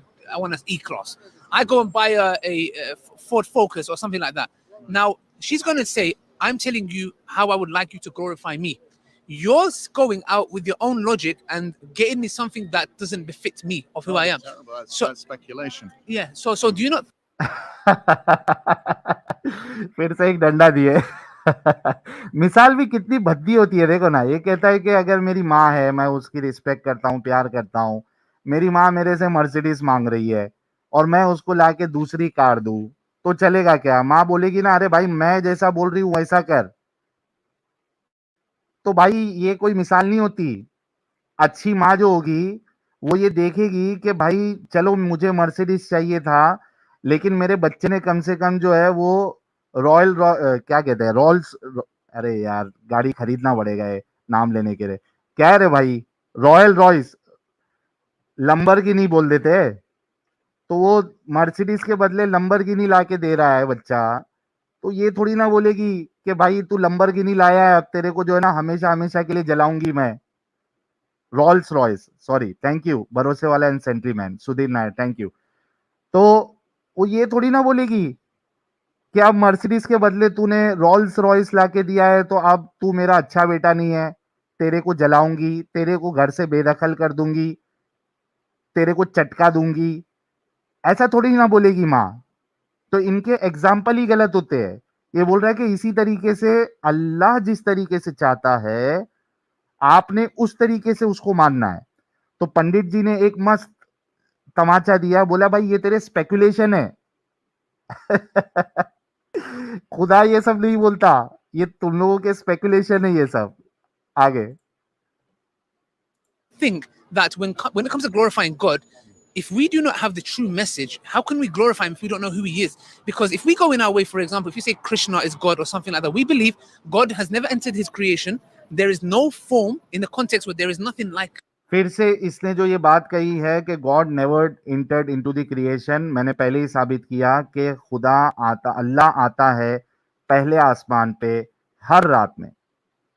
S3: an E-Class. I go and buy a Ford Focus or something like that. Now, she's going to say, I'm telling you how I would like you to glorify me. You're going out with your own logic and getting me something that doesn't befit me of who I am.
S4: Terrible. That's speculation.
S3: Yeah. So do you not?
S1: फिर से एक डंडा दिए। मिसाल भी कितनी भद्दी होती है, देखो ना। ये कहता है कि अगर मेरी माँ है, मैं उसकी रिस्पेक्ट करता हूँ, प्यार करता हूँ। मेरी माँ मेरे से मर्सिडीज मांग रही है, और मैं उसको लाके दूसरी कार दूं तो चलेगा क्या? माँ बोलेगी ना, अरे भाई मैं जैसा बोल रही हूँ वैसा कर। तो भाई ये कोई मिसाल नहीं होती। अच्छी माँ जो होगी वो ये देखेगी कि भाई चलो मुझे मर्सिडीज चाहिए था, लेकिन मेरे बच्चे ने कम से कम जो है वो क्या कहते हैं, अरे यार गाड़ी खरीदना पड़ेगा ये नाम लेने के लिए। क्या है रे भाई, रॉयल रॉयस, लंबरगिनी बोल देते। तो वो मर्सिडीज के बदले लंबरगिनी लाके दे रहा है बच्चा। तो ये थोड़ी ना बोलेगी कि भाई तू लंबरगिनी लाया है, अब तेरे को जो है ना हमेशा हमेशा के लिए जलाऊंगी मैं। Rolls Royce, sorry, thank you भरोसे वाला and sentryman Sudhir Nair, thank you. तो वो ये थोड़ी ना बोलेगी कि अब मर्सिडीज के बदले तूने रॉल्स रॉयस लाके दिया है तो अब तू मेरा अच्छा बेटा नहीं है, तेरे को जलाऊंगी, तेरे को घर से बेदखल कर दूंगी, तेरे को चटका दूंगी। ऐसा थोड़ी ना बोलेगी माँ। तो इनके एग्जाम्पल ही गलत होते हैं। ये बोल रहा है कि इसी तरीके से अल्लाह जिस तरीके से चाहता है आपने उस तरीके से उसको मानना है। तो पंडित जी ने एक मस्त तमाचा दिया, बोला भाई ये तेरे स्पेकुलेशन है। खुदा ये सब नहीं बोलता, ये तुम लोगों के स्पेकुलेशन है ये सब। आगे
S3: Think that when it comes to glorifying God, if we do not have the true message, how can we glorify him if we don't know who he is? Because if we go in our way, for example, if you say Krishna is God or something like that, we believe God has never entered his creation. There is no form in the context where there is nothing like.
S1: फिर से इसने जो ये बात कही है कि God never entered into the creation, मैंने पहले ही साबित किया कि अल्लाह आता है पहले आसमान पे हर रात में।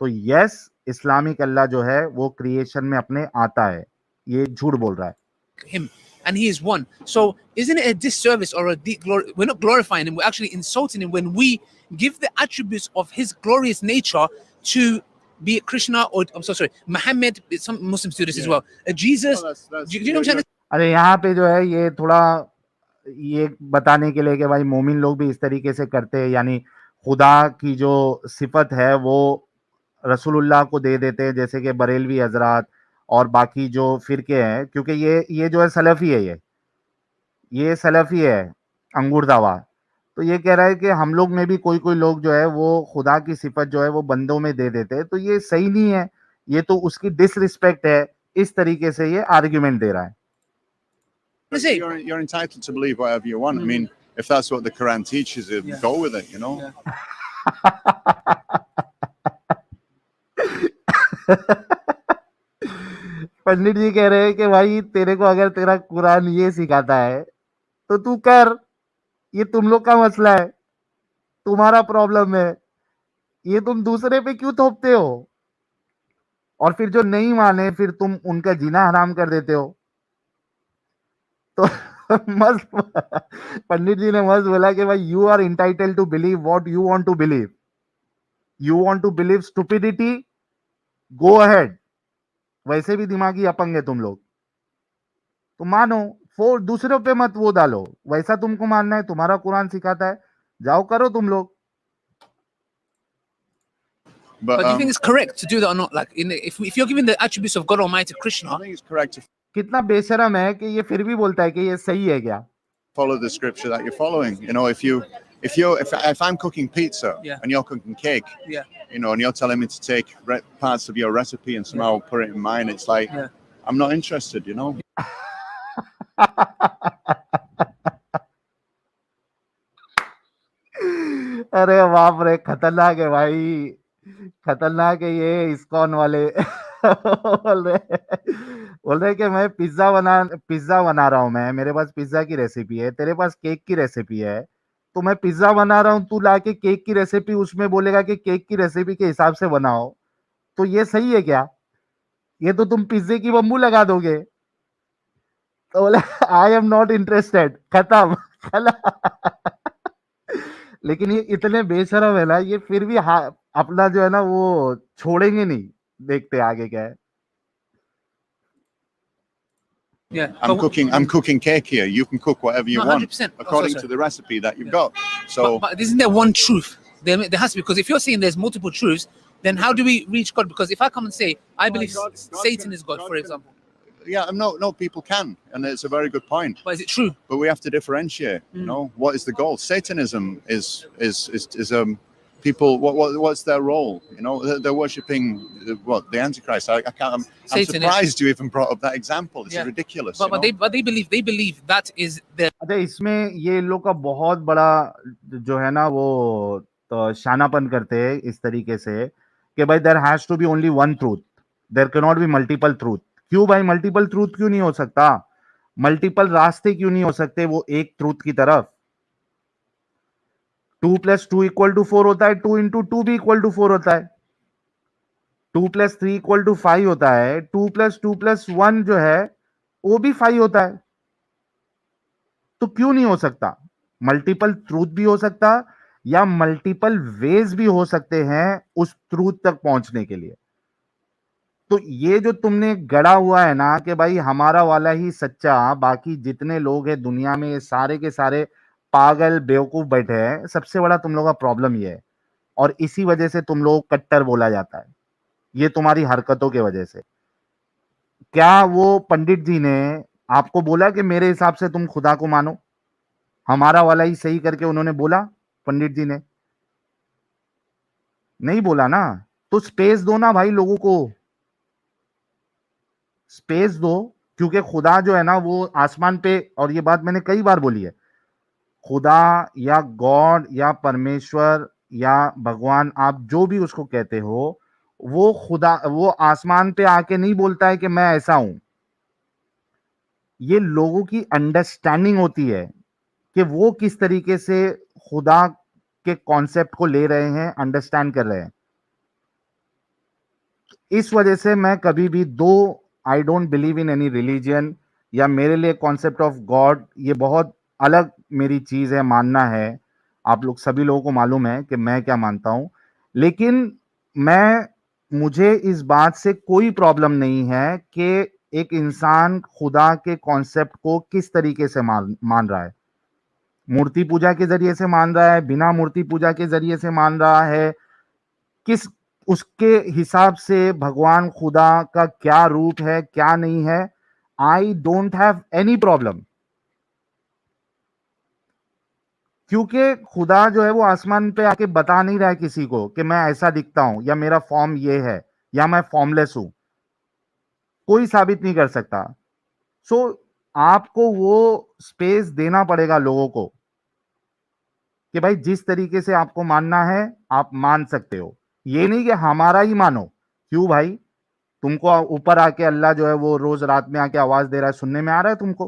S1: तो यस, इस्लामिक अल्लाह जो है वो क्रिएशन में अपने आता है, ये झूठ बोल रहा है।
S3: him and he is one. So isn't it a disservice or we're not glorifying him, we're actually insulting him when we give the attributes of his glorious nature to be it Krishna or I'm so sorry, Muhammad, some Muslims do this as well, Jesus. Do you know what I'm saying?
S1: अरे यहाँ पे जो है ये थोड़ा ये बताने के लिए कि भाई मोमिन लोग भी इस तरीके से करते हैं, यानी खुदा की जो सिफत है वो रसूलुल्लाह को दे देते हैं, जैसे कि बरेलवी हजरात और बाकी जो फिरके हैं, क्योंकि ये जो है सलफी है, ये सलफी है अंगूर दावा। तो ये कह रहा है कि हम लोग में भी कोई लोग जो है वो खुदा की सिफत जो है वो बंदों में दे देते हैं, तो ये सही नहीं है, ये तो उसकी डिसरिस्पेक्ट है। इस तरीके से ये आर्ग्यूमेंट दे रहा है।
S4: You're entitled to believe whatever you want. I mean, if that's what the Quran teaches, go with it, you know.
S1: पंडित जी कह रहे हैं कि भाई तेरे को अगर तेरा कुरान ये सिखाता है तो तू कर, ये तुम लोग का मसला है, तुम्हारा प्रॉब्लम है, ये तुम दूसरे पे क्यों थोपते हो? और फिर जो नहीं माने फिर तुम उनका जीना हराम कर देते हो। तो मस्त पंडित जी ने मस्त बोला कि भाई you are entitled to believe what you want to believe, you want to believe stupidity, go ahead. वैसे भी दिमागी अपंग है तुम लोग, तो मानो, दूसरों पे मत वो डालो, वैसा तुमको मानना है, तुम्हारा कुरान सिखाता है, जाओ करो तुम लोग।
S3: But do you think it's correct to do that or not? Like, if you're giving the attributes of God Almighty to Krishna,
S4: I think it's correct to
S1: कितना बेशरम है कि ये फिर भी बोलता है कि ये सही है क्या?
S4: follow the scripture that you're following. You know, if I'm cooking pizza and you're cooking cake, you know, and you're telling me to take parts of your recipe and somehow put it in mine, it's like I'm not interested, you know.
S1: अरे बाप रे, खतरनाक है भाई, खतरनाक है ये ISKCON वाले। बोल रहे कि मैं पिज्जा बना रहा हूँ, मैं, मेरे पास पिज्जा की रेसिपी है, तेरे पास केक की रेसिपी है, तो मैं पिज्जा बना रहा हूँ, तू लाके केक की रेसिपी उसमें बोलेगा कि केक की रेसिपी के हिसाब से बनाओ, तो ये सही है क्या? ये तो तुम पिज्जे की बम्बू लगा दोगे। तो बोला आई एम नॉट इंटरेस्टेड, खत्म। लेकिन ये इतने बेशरम है ना, ये फिर भी अपना जो है ना वो छोड़ेंगे नहीं, देखते आगे क्या है।
S4: I'm cooking cake here. You can cook whatever you want
S3: 100%.
S4: according to the recipe that you've got. So,
S3: but isn't there one truth? There has to be, because if you're saying there's multiple truths, then how do we reach God? Because if I come and say I believe Satan is God, for example,
S4: Yeah, no, people can, and it's a very good point.
S3: But is it true?
S4: But we have to differentiate. You know, what is the goal? Satanism is people. What's their role? You know, they're worshiping the Antichrist. I can't. I'm
S3: Satan,
S4: surprised you even brought up that example. It's
S3: Yeah.
S4: ridiculous.
S3: But they believe that is their
S1: अच्छा, इसमें ये लोग का बहुत बड़ा जो है ना वो तो शानापन करते हैं इस तरीके से कि भाई there has to be only one truth, there can not be multiple truth. क्यों भाई मल्टीपल ट्रूथ क्यों नहीं हो सकता? मल्टीपल रास्ते क्यों नहीं हो सकते वो एक ट्रूथ की तरफ? 2 + 2 = 4 होता है, 2 × 2 भी = 4 होता है, 2 + 3 = 5 होता है, 2 + 2 + 1 जो है वो भी 5 होता है। तो क्यों नहीं हो सकता? मल्टीपल ट्रूथ भी हो सकता या मल्टीपल वेज भी हो सकते हैं उस ट्रूथ तक पहुंचने के लिए। तो ये जो तुमने गढ़ा हुआ है ना कि भाई हमारा वाला ही सच्चा, बाकी जितने लोग हैं दुनिया में ये सारे के सारे पागल बेवकूफ बैठे हैं, सबसे बड़ा तुम लोग का प्रॉब्लम ये है और इसी वजह से तुम लोग कट्टर बोला जाता है, ये तुम्हारी हरकतों की वजह से। क्या वो पंडित जी ने आपको बोला कि मेरे हिसाब से तुम खुदा को मानो, हमारा वाला ही सही करके उन्होंने बोला? पंडित जी ने नहीं बोला ना। तो स्पेस दो ना भाई, लोगों को स्पेस दो, क्योंकि खुदा जो है ना वो आसमान पे, और ये बात मैंने कई बार बोली है, खुदा या गॉड या परमेश्वर या भगवान, आप जो भी उसको कहते हो, वो खुदा वो आसमान पे आके नहीं बोलता है कि मैं ऐसा हूं। ये लोगों की अंडरस्टैंडिंग होती है कि वो किस तरीके से खुदा के कॉन्सेप्ट को ले रहे हैं, अंडरस्टैंड कर रहे हैं। इस वजह से मैं कभी भी I don't believe in any religion, या मेरे लिए कॉन्सेप्ट ऑफ गॉड ये बहुत अलग मेरी चीज है, मानना है। आप लोग सभी लोगों को मालूम है कि मैं क्या मानता हूं, लेकिन मुझे इस बात से कोई प्रॉब्लम नहीं है कि एक इंसान खुदा के कॉन्सेप्ट को किस तरीके से मान रहा है। मूर्ति पूजा के जरिए से मान रहा है, बिना मूर्ति पूजा के जरिए से मान रहा है, किस उसके हिसाब से भगवान खुदा का क्या रूप है क्या नहीं है, I don't have any problem. क्योंकि खुदा जो है वो आसमान पे आके बता नहीं रहा है किसी को कि मैं ऐसा दिखता हूं या मेरा फॉर्म ये है या मैं फॉर्मलेस हूं, कोई साबित नहीं कर सकता। सो आपको वो स्पेस देना पड़ेगा लोगों को कि भाई जिस तरीके से आपको मानना है आप मान सकते हो, ये नहीं कि हमारा ही मानो। क्यों भाई, तुमको ऊपर आके अल्लाह जो है वो रोज रात में आके आवाज दे रहा है, सुनने में आ रहा है तुमको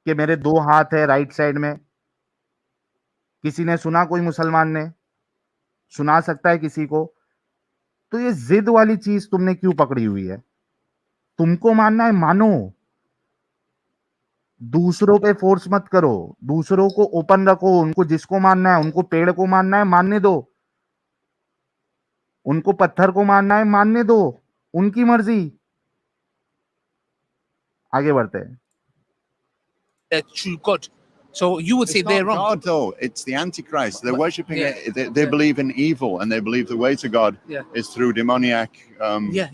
S1: कि मेरे 2 हाथ है राइट साइड में? किसी ने सुना? कोई मुसलमान ने सुना सकता है किसी को? तो ये जिद वाली चीज तुमने क्यों पकड़ी हुई है? तुमको मानना है मानो, दूसरों पे फोर्स मत करो, दूसरों को ओपन रखो। उनको जिसको मानना है, उनको पेड़ को मानना है मानने दो, उनको पत्थर को मानना है मानने दो, उनकी मर्जी। आगे बढ़ते हैं।
S3: true God. So you would say
S4: It's
S3: they're
S4: not
S3: wrong.
S4: God, though. It's the Antichrist. They're
S3: But-
S4: worshipping
S3: yeah.
S4: it. They believe in evil, and they believe the way to God
S3: Yeah.
S4: is through demoniac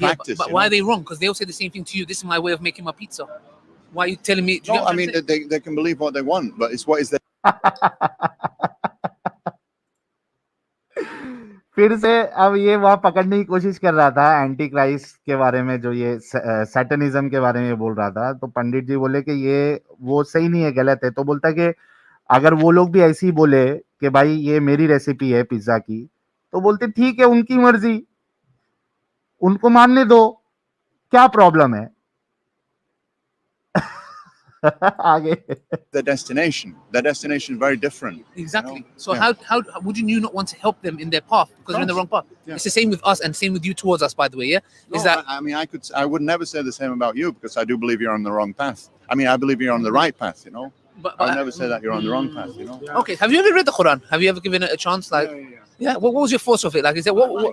S4: practice.
S3: But
S4: you
S3: why
S4: know?
S3: are they wrong? Because they'll say the same thing to you. This is my way of making my pizza. Why are you telling me? Do you
S4: No,
S3: get what
S4: I
S3: I'm
S4: mean
S3: saying?
S4: they can believe what they want, but it's what is their
S1: फिर से अब ये वहां पकड़ने की कोशिश कर रहा था एंटी क्राइस्ट के बारे में, जो ये सैटनिज्म के बारे में बोल रहा था। तो पंडित जी बोले कि ये वो सही नहीं है, गलत है। तो बोलता कि अगर वो लोग भी ऐसे ही बोले कि भाई ये मेरी रेसिपी है पिज्जा की, तो बोलते ठीक है, उनकी मर्जी, उनको मानने दो, क्या प्रॉब्लम है? आगे
S4: their destination. Their destination is very different.
S3: Exactly.
S4: You know?
S3: So
S4: Yeah.
S3: how would you not want to help them in their path because they're in the wrong path?
S4: Yeah.
S3: It's the same with us and same with you towards us, by the way. Yeah.
S4: No,
S3: Is that
S4: I mean I would never say the same about you because I do believe you're on the wrong path. I mean I believe you're on the right path. You know,
S3: but,
S4: I would never say that you're on the wrong path. You know.
S3: Okay. Have you ever read the Quran? Have you ever given it a chance? Like, yeah. What was your thoughts of it? Like, is it what?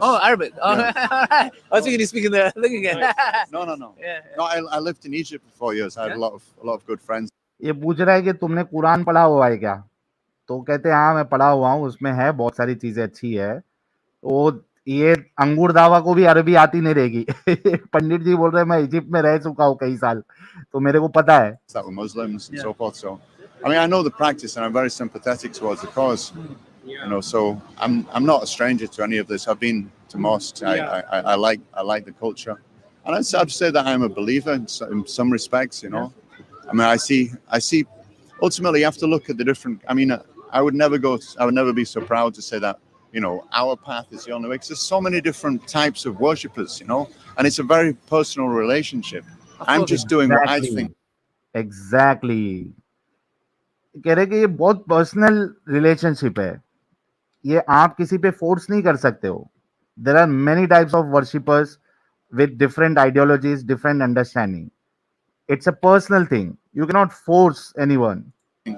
S3: Oh, Arabic. Oh, I was thinking he's speaking the thing again.
S4: No.
S3: Yeah.
S4: No, I lived in Egypt for 4 years. I had a lot of good friends.
S1: ये पूछ रहा है कि तुमने कुरान पढ़ा हुआ है क्या? तो कहते हैं हाँ मैं पढ़ा हुआ हूँ, उसमें है बहुत सारी चीजें अच्छी है। वो ये अंगूर दावा को भी अरबी आती नहीं रहेगी। पंडित जी बोल रहे हैं मैं इजिप्ट में रह चुका हूँ कई साल, तो मेरे को पता है।
S4: that were Muslims and
S3: Yeah.
S4: so forth. So, I mean, I know the practice and I'm very sympathetic towards the cause. You know, so I'm not a stranger to any of this. I've been to mosques. I like the culture, and I'd say that I'm a believer in some respects. You know, I mean, I see. Ultimately, you have to look at the different. I mean, I would never be so proud to say that. You know, our path is the only way because there's so many different types of worshippers. You know, and it's a very personal relationship. I'm just doing what I think.
S1: Exactly कह रहे कि ये बहुत personal relationship है, ये आप किसी पे फोर्स नहीं कर सकते हो। There are many types of worshippers with different ideologies, different understanding. It's a personal thing. You cannot force anyone.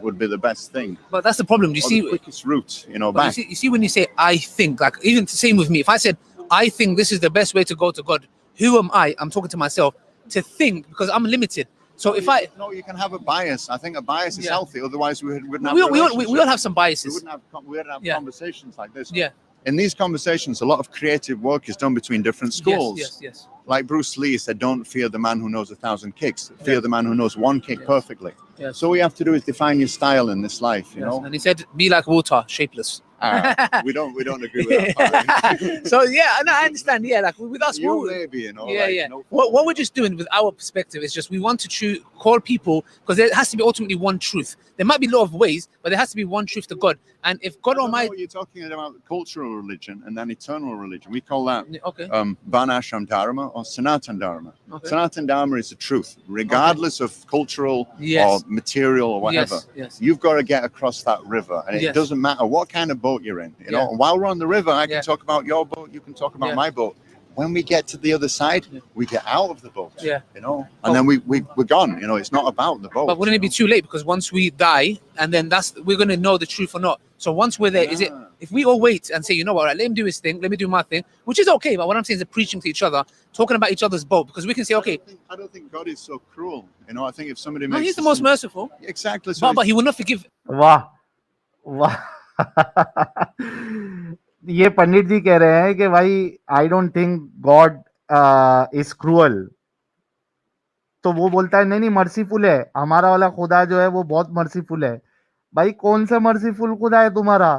S4: Would be the best thing.
S3: But that's the problem. You
S4: Or
S3: see,
S4: the quickest route, you know,
S3: but
S4: back.
S3: you see, when you say I think, like even the same with me. If I said I think this is the best way to go to God, who am I? I'm talking to myself to think because I'm limited. So if I
S4: No, you can have a bias. I think a bias is
S3: Yeah.
S4: healthy. Otherwise, we wouldn't
S3: we
S4: have.
S3: all, we, all, we all have some
S4: We
S3: biases.
S4: wouldn't have
S3: Yeah.
S4: conversations like this.
S3: Yeah.
S4: In these conversations, a lot of creative work is done between different schools.
S3: Yes.
S4: Like Bruce Lee said, "Don't fear the man who knows 1,000 kicks. Fear the man who knows one kick perfectly."
S3: Yes.
S4: So all you have to do is define your style in this life. You know,
S3: And he said, "Be like water, shapeless."
S4: we don't agree with that part.
S3: So yeah, no, I understand. Yeah, like with us,
S4: You
S3: we'll-
S4: maybe, you know.
S3: yeah,
S4: like,
S3: yeah.
S4: no
S3: What we're just doing with our perspective is just we want to call people because there has to be ultimately one truth. There might be a lot of ways, but there has to be one truth to God. And if God
S4: I don't know
S3: Almighty,
S4: what you're talking about cultural religion and then eternal religion. We call that
S3: okay,
S4: Varnashram Dharma or Sanatan Dharma.
S3: Okay.
S4: Sanatan Dharma is the truth, regardless of cultural
S3: Yes.
S4: or material or whatever.
S3: Yes.
S4: You've got to get across that river, and it
S3: Yes.
S4: doesn't matter what kind of boat you're in. You know,
S3: Yeah.
S4: and while we're on the river, I can
S3: Yeah.
S4: talk about your boat, you can talk about
S3: Yeah.
S4: my boat. When we get to the other side, we get out of the boat.
S3: Yeah.
S4: You know, and then we're gone. You know, it's not about the boat.
S3: But wouldn't it be too late? Because once we die, and then we're going to know the truth or not. So once we're there, is it?
S4: Yeah.
S3: If we all wait and say, you know what, right, let him do his thing, let me do my thing, which is okay. But what I'm saying is preaching to each other, talking about each other's boat, because we can say, okay,
S4: I don't think God is so cruel. You know, I think if somebody
S3: no,
S4: makes
S3: he's the most merciful,
S4: exactly. So
S3: but he will not forgive.
S1: वाह वाह ये पंडित जी कह रहे हैं कि भाई I don't think God is cruel. तो वो बोलता है नहीं नहीं मर्सीफुल है, हमारा वाला खुदा जो है वो बहुत मर्सीफुल है। भाई कौन सा मर्सीफुल खुदा है तुम्हारा?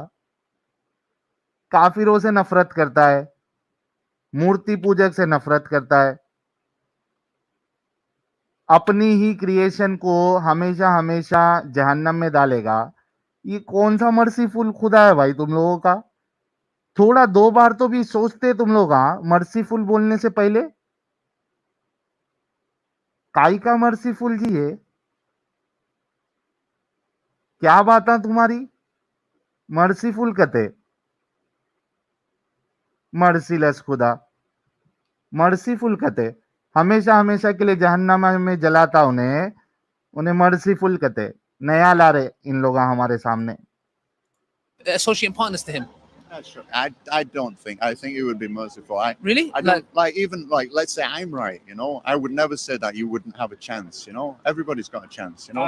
S1: काफिरों से नफरत करता है, मूर्ति पूजक से नफरत करता है, अपनी ही क्रिएशन को हमेशा हमेशा जहन्नम में डालेगा। ये कौन सा मर्सीफुल खुदा है भाई तुम लोगों का? थोड़ा दो बार तो भी सोचते तुम लोग, हाँ, मर्सीफुल बोलने से पहले। काई का मर्सीफुल जी है? क्या बात है तुम्हारी? मर्सीफुल कहते, मर्सीलेस खुदा, मर्सीफुल कहते, हमेशा हमेशा के लिए जहन्नम में जलाता उन्हें, उन्हें मर्सीफुल कहते। नया ला रहे इन लोग हमारे सामने।
S3: Associating partners to him.
S4: That's true. I don't think. I think it would be merciful.
S3: Really?
S4: I don't like even like let's say I'm right. You know, I would never say that you wouldn't have a chance. You know, everybody's got a chance. You know,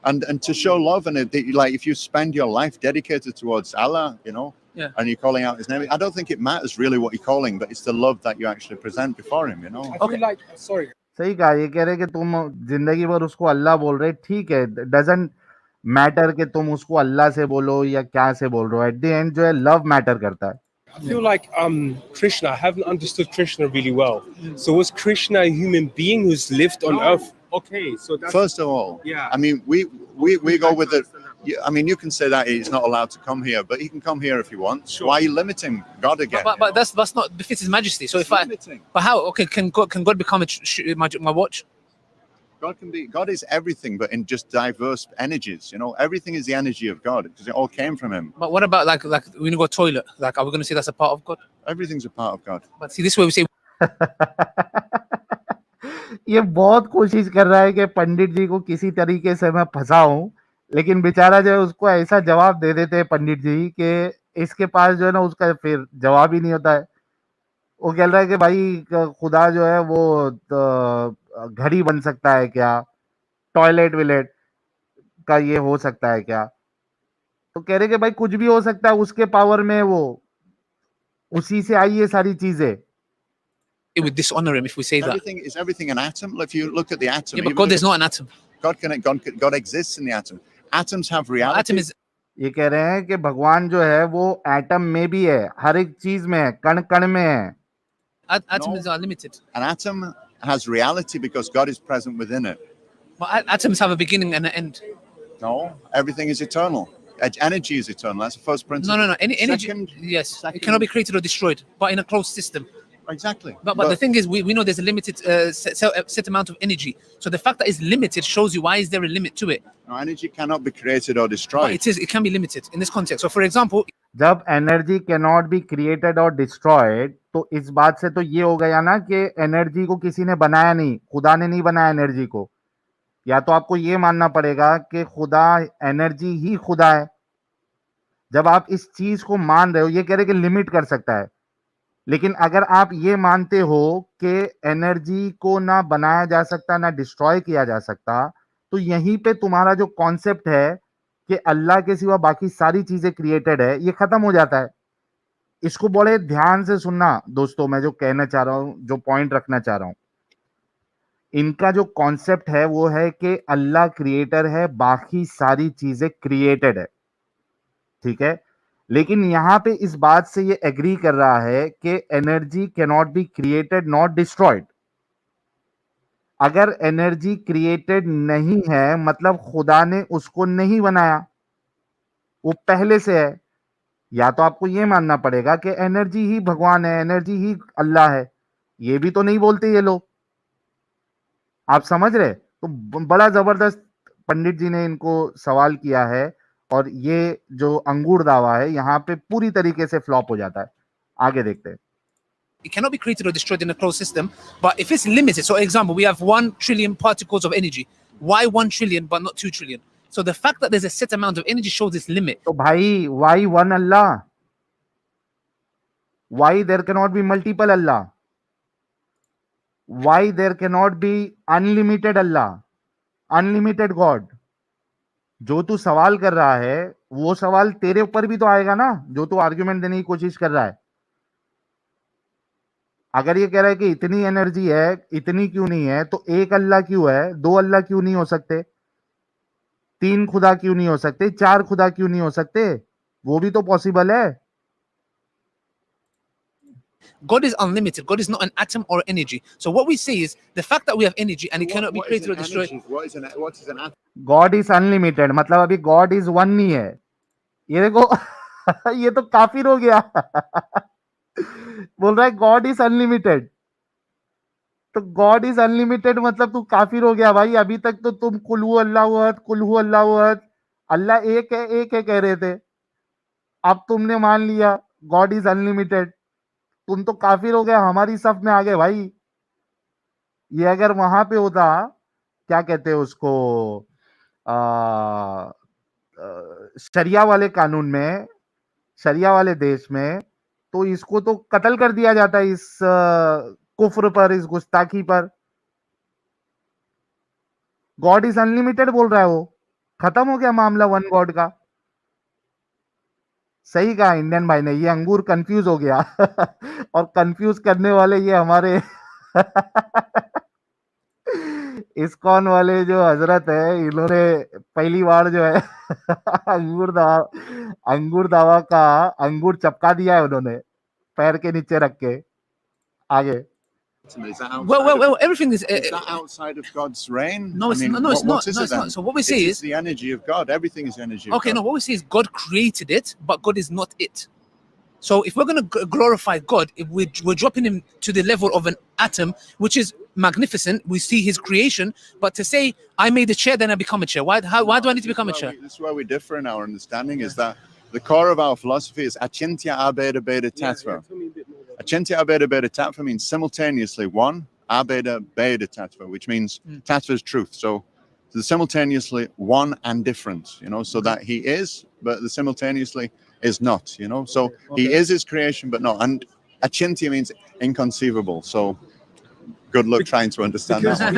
S4: and to show love and like if you spend your life dedicated towards Allah, you know,
S3: Yeah.
S4: and you're calling out His name, I don't think it matters really what you're calling, but it's the love that you actually present before Him. You know.
S5: I feel like, sorry,
S1: सही कहा, ये कह रहे कि तुम जिंदगी भर उसको अल्लाह बोल रहे, ठीक है, डजंट मैटर कि तुम उसको अल्लाह से बोलो या क्या से बोल रहे हो, एट द एंड जो है लव मैटर करता है।
S5: I feel like Krishna, I haven't understood Krishna really well. So was Krishna a human being who's lived on earth? Okay, so that's
S4: First of all,
S5: Yeah.
S4: I mean, we go with it. I mean, you can say that he's not allowed to come here, but he can come here if he wants.
S5: Sure.
S4: Why are you limiting God again?
S3: But that's not befits His Majesty. So
S4: It's
S3: if I,
S4: limiting.
S3: but how? Okay, can God become my watch?
S4: God is everything, but in just diverse energies. You know, everything is the energy of God because it all came from Him.
S3: But what about like when you go toilet? Like, are we going to say that's a part of God?
S4: Everything's a part of God.
S3: But see, this way we say
S1: ये बहुत कोशिश कर रहा है कि पंडित जी को किसी तरीके से मैं फंसाऊं, लेकिन बेचारा जो है उसको ऐसा जवाब दे देते हैं पंडित जी कि इसके पास जो है ना उसका फिर जवाब ही नहीं होता है। वो कह रहा है कि भाई खुदा जो है वो घड़ी बन सकता है क्या, टॉयलेट विलेट का ये हो सकता है क्या? तो कह रहे कि भाई कुछ भी हो सकता है, उसके पावर में, वो उसी से आई ये सारी चीजें.
S3: It would dishonor him if we say that.
S4: Is everything an atom? If you look at the atom,
S3: Yeah, but
S4: even
S3: God
S4: if
S3: is not an atom.
S4: God exists in the atom. Atoms have reality.
S3: Atom is
S1: ये कह रहे हैं कि भगवान जो है वो atom में भी है, हर एक चीज में है, कण कण में है.
S3: atoms are limited.
S4: An atom has reality because God is present within it.
S3: But atoms have a beginning and an end.
S4: No, everything is eternal. Energy is eternal. That's the first principle.
S3: No. Any energy, yes, it cannot be created or destroyed, but in a closed system.
S4: Exactly.
S3: But the thing is, we know there's a limited set amount of energy. So the fact that it's limited shows you why is there a limit to it.
S4: No, energy cannot be created or
S3: But
S4: destroyed.
S3: it can be limited in this context. So for example,
S1: जब energy can not be created और destroyed, तो इस बात से तो ये हो गया ना कि एनर्जी को किसी ने बनाया नहीं, खुदा ने नहीं बनाया एनर्जी को. या तो आपको ये मानना पड़ेगा कि खुदा, एनर्जी ही खुदा है. जब आप इस चीज को मान रहे हो, ये कह रहे कि लिमिट कर सकता है, लेकिन अगर आप ये मानते हो कि एनर्जी को ना बनाया जा सकता ना डिस्ट्रॉय किया जा सकता, तो यहीं पे तुम्हारा जो कॉन्सेप्ट है कि अल्लाह के सिवा बाकी सारी चीजें क्रिएटेड है, ये खत्म हो जाता है. इसको बड़े ध्यान से सुनना दोस्तों, मैं जो कहना चाह रहा हूं, जो पॉइंट रखना चाह रहा हूं. इनका जो कॉन्सेप्ट है वो है कि अल्लाह क्रिएटर है, बाकी सारी चीजें क्रिएटेड है. ठीक है, लेकिन यहां पे इस बात से ये एग्री कर रहा है कि energy can not be created not destroyed. अगर एनर्जी क्रिएटेड नहीं है मतलब खुदा ने उसको नहीं बनाया, वो पहले से है. या तो आपको ये मानना पड़ेगा कि एनर्जी ही भगवान है, एनर्जी ही अल्लाह है. ये भी तो नहीं बोलते ये लोग. आप समझ रहे? तो बड़ा जबरदस्त पंडित जी ने इनको सवाल किया है, और ये जो अंगूर दावा है यहाँ पे पूरी तरीके से फ्लॉप हो जाता है. आगे देखते हैं.
S3: it cannot be created or destroyed in a closed system. But if it's limited, so example, we have 1 trillion particles of energy. Why 1 trillion but not 2 trillion? So the fact that there's a set amount of energy shows this limit.
S1: तो भाई, why one Allah? Why there cannot be multiple Allah? Why there cannot be unlimited Allah? Unlimited God? जो तू सवाल कर रहा है वो सवाल तेरे ऊपर भी तो आएगा ना, जो तू आर्ग्यूमेंट देने की कोशिश कर रहा है. अगर ये कह रहा है कि इतनी एनर्जी है, इतनी क्यों नहीं है, तो एक अल्लाह क्यों है, 2 अल्लाह क्यों नहीं हो सकते, 3 खुदा क्यों नहीं हो सकते, 4 खुदा क्यों नहीं हो सकते? वो भी तो पॉसिबल है.
S3: God is unlimited. God is not an atom or energy. So what we say is the fact that we have energy and it cannot be created or destroyed.
S4: What is an atom?
S1: God is unlimited, मतलब अभी God is one नहीं है. ये देखो ये तो काफिर हो गया. बोल रहा है गॉड इज अनलिमिटेड. तो गॉड इज अनलिमिटेड मतलब तू काफिर हो गया भाई. अभी तक तो तुम कुल्हू अल्लाहु अहद, कुल्हू अल्लाहु अहद, अल्लाह एक है कह रहे थे. अब तुमने मान लिया गॉड इज अनलिमिटेड. तुम तो काफिर हो गया, हमारी सफ में आ गए भाई. ये अगर वहां पे होता, क्या कहते हैं उसको, शरिया वाले कानून में, शरिया वाले देश में, तो इसको तो कत्ल कर दिया जाता है, इस कुफ्र पर, इस गुस्ताखी पर. गॉड इज अनलिमिटेड बोल रहा है वो. खत्म हो गया मामला वन गॉड का. सही कहा इंडियन भाई ने. ये अंगूर कंफ्यूज हो गया और कंफ्यूज करने वाले ये हमारे इस्कॉन वाले जो हजरत है, इन्होंने पहली बार जो है अंगूर दावा का अंगूर चपका दिया है उन्होंने पैर के नीचे रख के. आगे.
S4: Is that outside
S3: Well, everything is.
S4: is that outside of God's reign?
S3: No, it's not. No, it's not. No, it's not. So what we say
S4: It's
S3: is
S4: the energy of God. Everything is energy of
S3: okay.
S4: God.
S3: No, what we say is God created it, but God is not it. So if we're going to glorify God, if we're dropping him to the level of an atom, which is magnificent, we see his creation. But to say I made a chair, then I become a chair. Why do I need to become a chair?
S4: This is where we differ in our understanding. Is that the core of our philosophy is Achintya Abeda Beda Tattva.
S5: Tell me a bit more about
S4: Achintya Abeda Beda Tattva means simultaneously one, Abeda Beda Tattva, which means Tattva is truth. So the simultaneously one and different, so that he is, but the simultaneously is not, So he is his creation, but not. And Achintya means inconceivable. So good luck trying to understand
S5: because
S4: that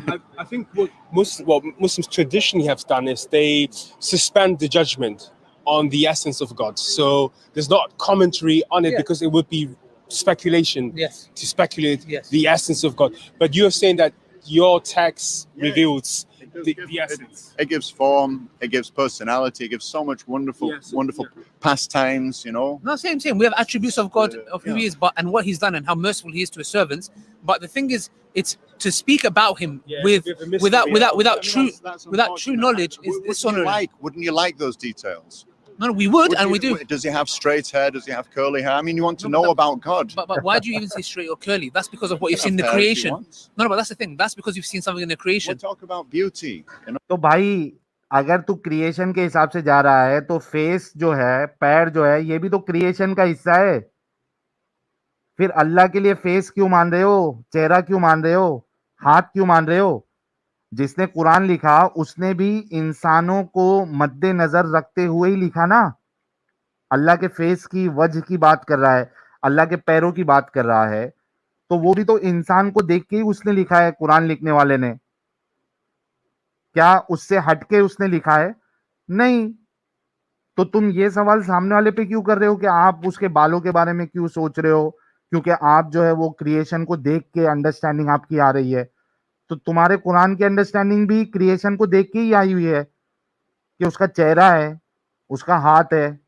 S4: one.
S5: I think what Muslims traditionally have done is they suspend the judgment. on the essence of God. So there's not commentary on it
S3: Yeah.
S5: because it would be speculation
S3: Yes.
S5: to speculate
S3: Yes.
S5: the essence of God. But you're saying that your text
S4: Yeah.
S5: reveals
S4: It does
S5: the
S4: give-
S5: essence.
S4: It gives form, it gives personality, it gives so much wonderful,
S5: Yes,
S4: wonderful pastimes, you know.
S3: No, same. We have attributes of God, of who
S4: Yeah.
S3: He is, but and what He's done and how merciful He is to His servants. But the thing is, it's to speak about Him
S5: Yeah,
S3: with
S5: with a mystery,
S3: without
S5: yeah.
S3: without
S4: I mean,
S3: true
S4: that's
S3: without true
S4: unfortunate.
S3: knowledge is
S4: Wouldn't you
S3: dishonoring.
S4: wouldn't you like those details?
S3: No, we would, and we do.
S4: Does he have straight hair? Does he have curly hair? I mean, you want to
S3: No, but
S4: know
S3: that-
S4: about God.
S3: But why do you even say straight or curly? That's because of what
S4: He
S3: you've
S4: can
S3: seen in the
S4: have hair if he
S3: creation.
S4: wants.
S3: No, but that's the thing. That's because you've seen something in the
S4: We'll
S3: creation.
S4: talk about beauty, you know.
S1: तो भाई अगर तू creation के हिसाब से जा रहा है तो फेस जो है, पैर जो है, ये भी तो क्रिएशन का हिस्सा है। फिर अल्लाह के लिए फेस क्यों मान रहे हो, चेहरा क्यों मान रहे हो, हाथ क्यों मान रहे हो? जिसने कुरान लिखा उसने भी इंसानों को मद्देनजर रखते हुए ही लिखा ना। अल्लाह के फेस की, वजह की बात कर रहा है, अल्लाह के पैरों की बात कर रहा है, तो वो भी तो इंसान को देख के ही उसने लिखा है, कुरान लिखने वाले ने। क्या उससे हटके उसने लिखा है? नहीं। तो तुम ये सवाल सामने वाले पे क्यों कर रहे हो कि आप उसके बालों के बारे में क्यों सोच रहे हो? क्योंकि आप जो है वो क्रिएशन को देख के अंडरस्टैंडिंग आपकी आ रही है। तो तुम्हारे कुरान की अंडरस्टैंडिंग भी क्रिएशन को देख के ही आई हुई है कि उसका चेहरा है, उसका हाथ है।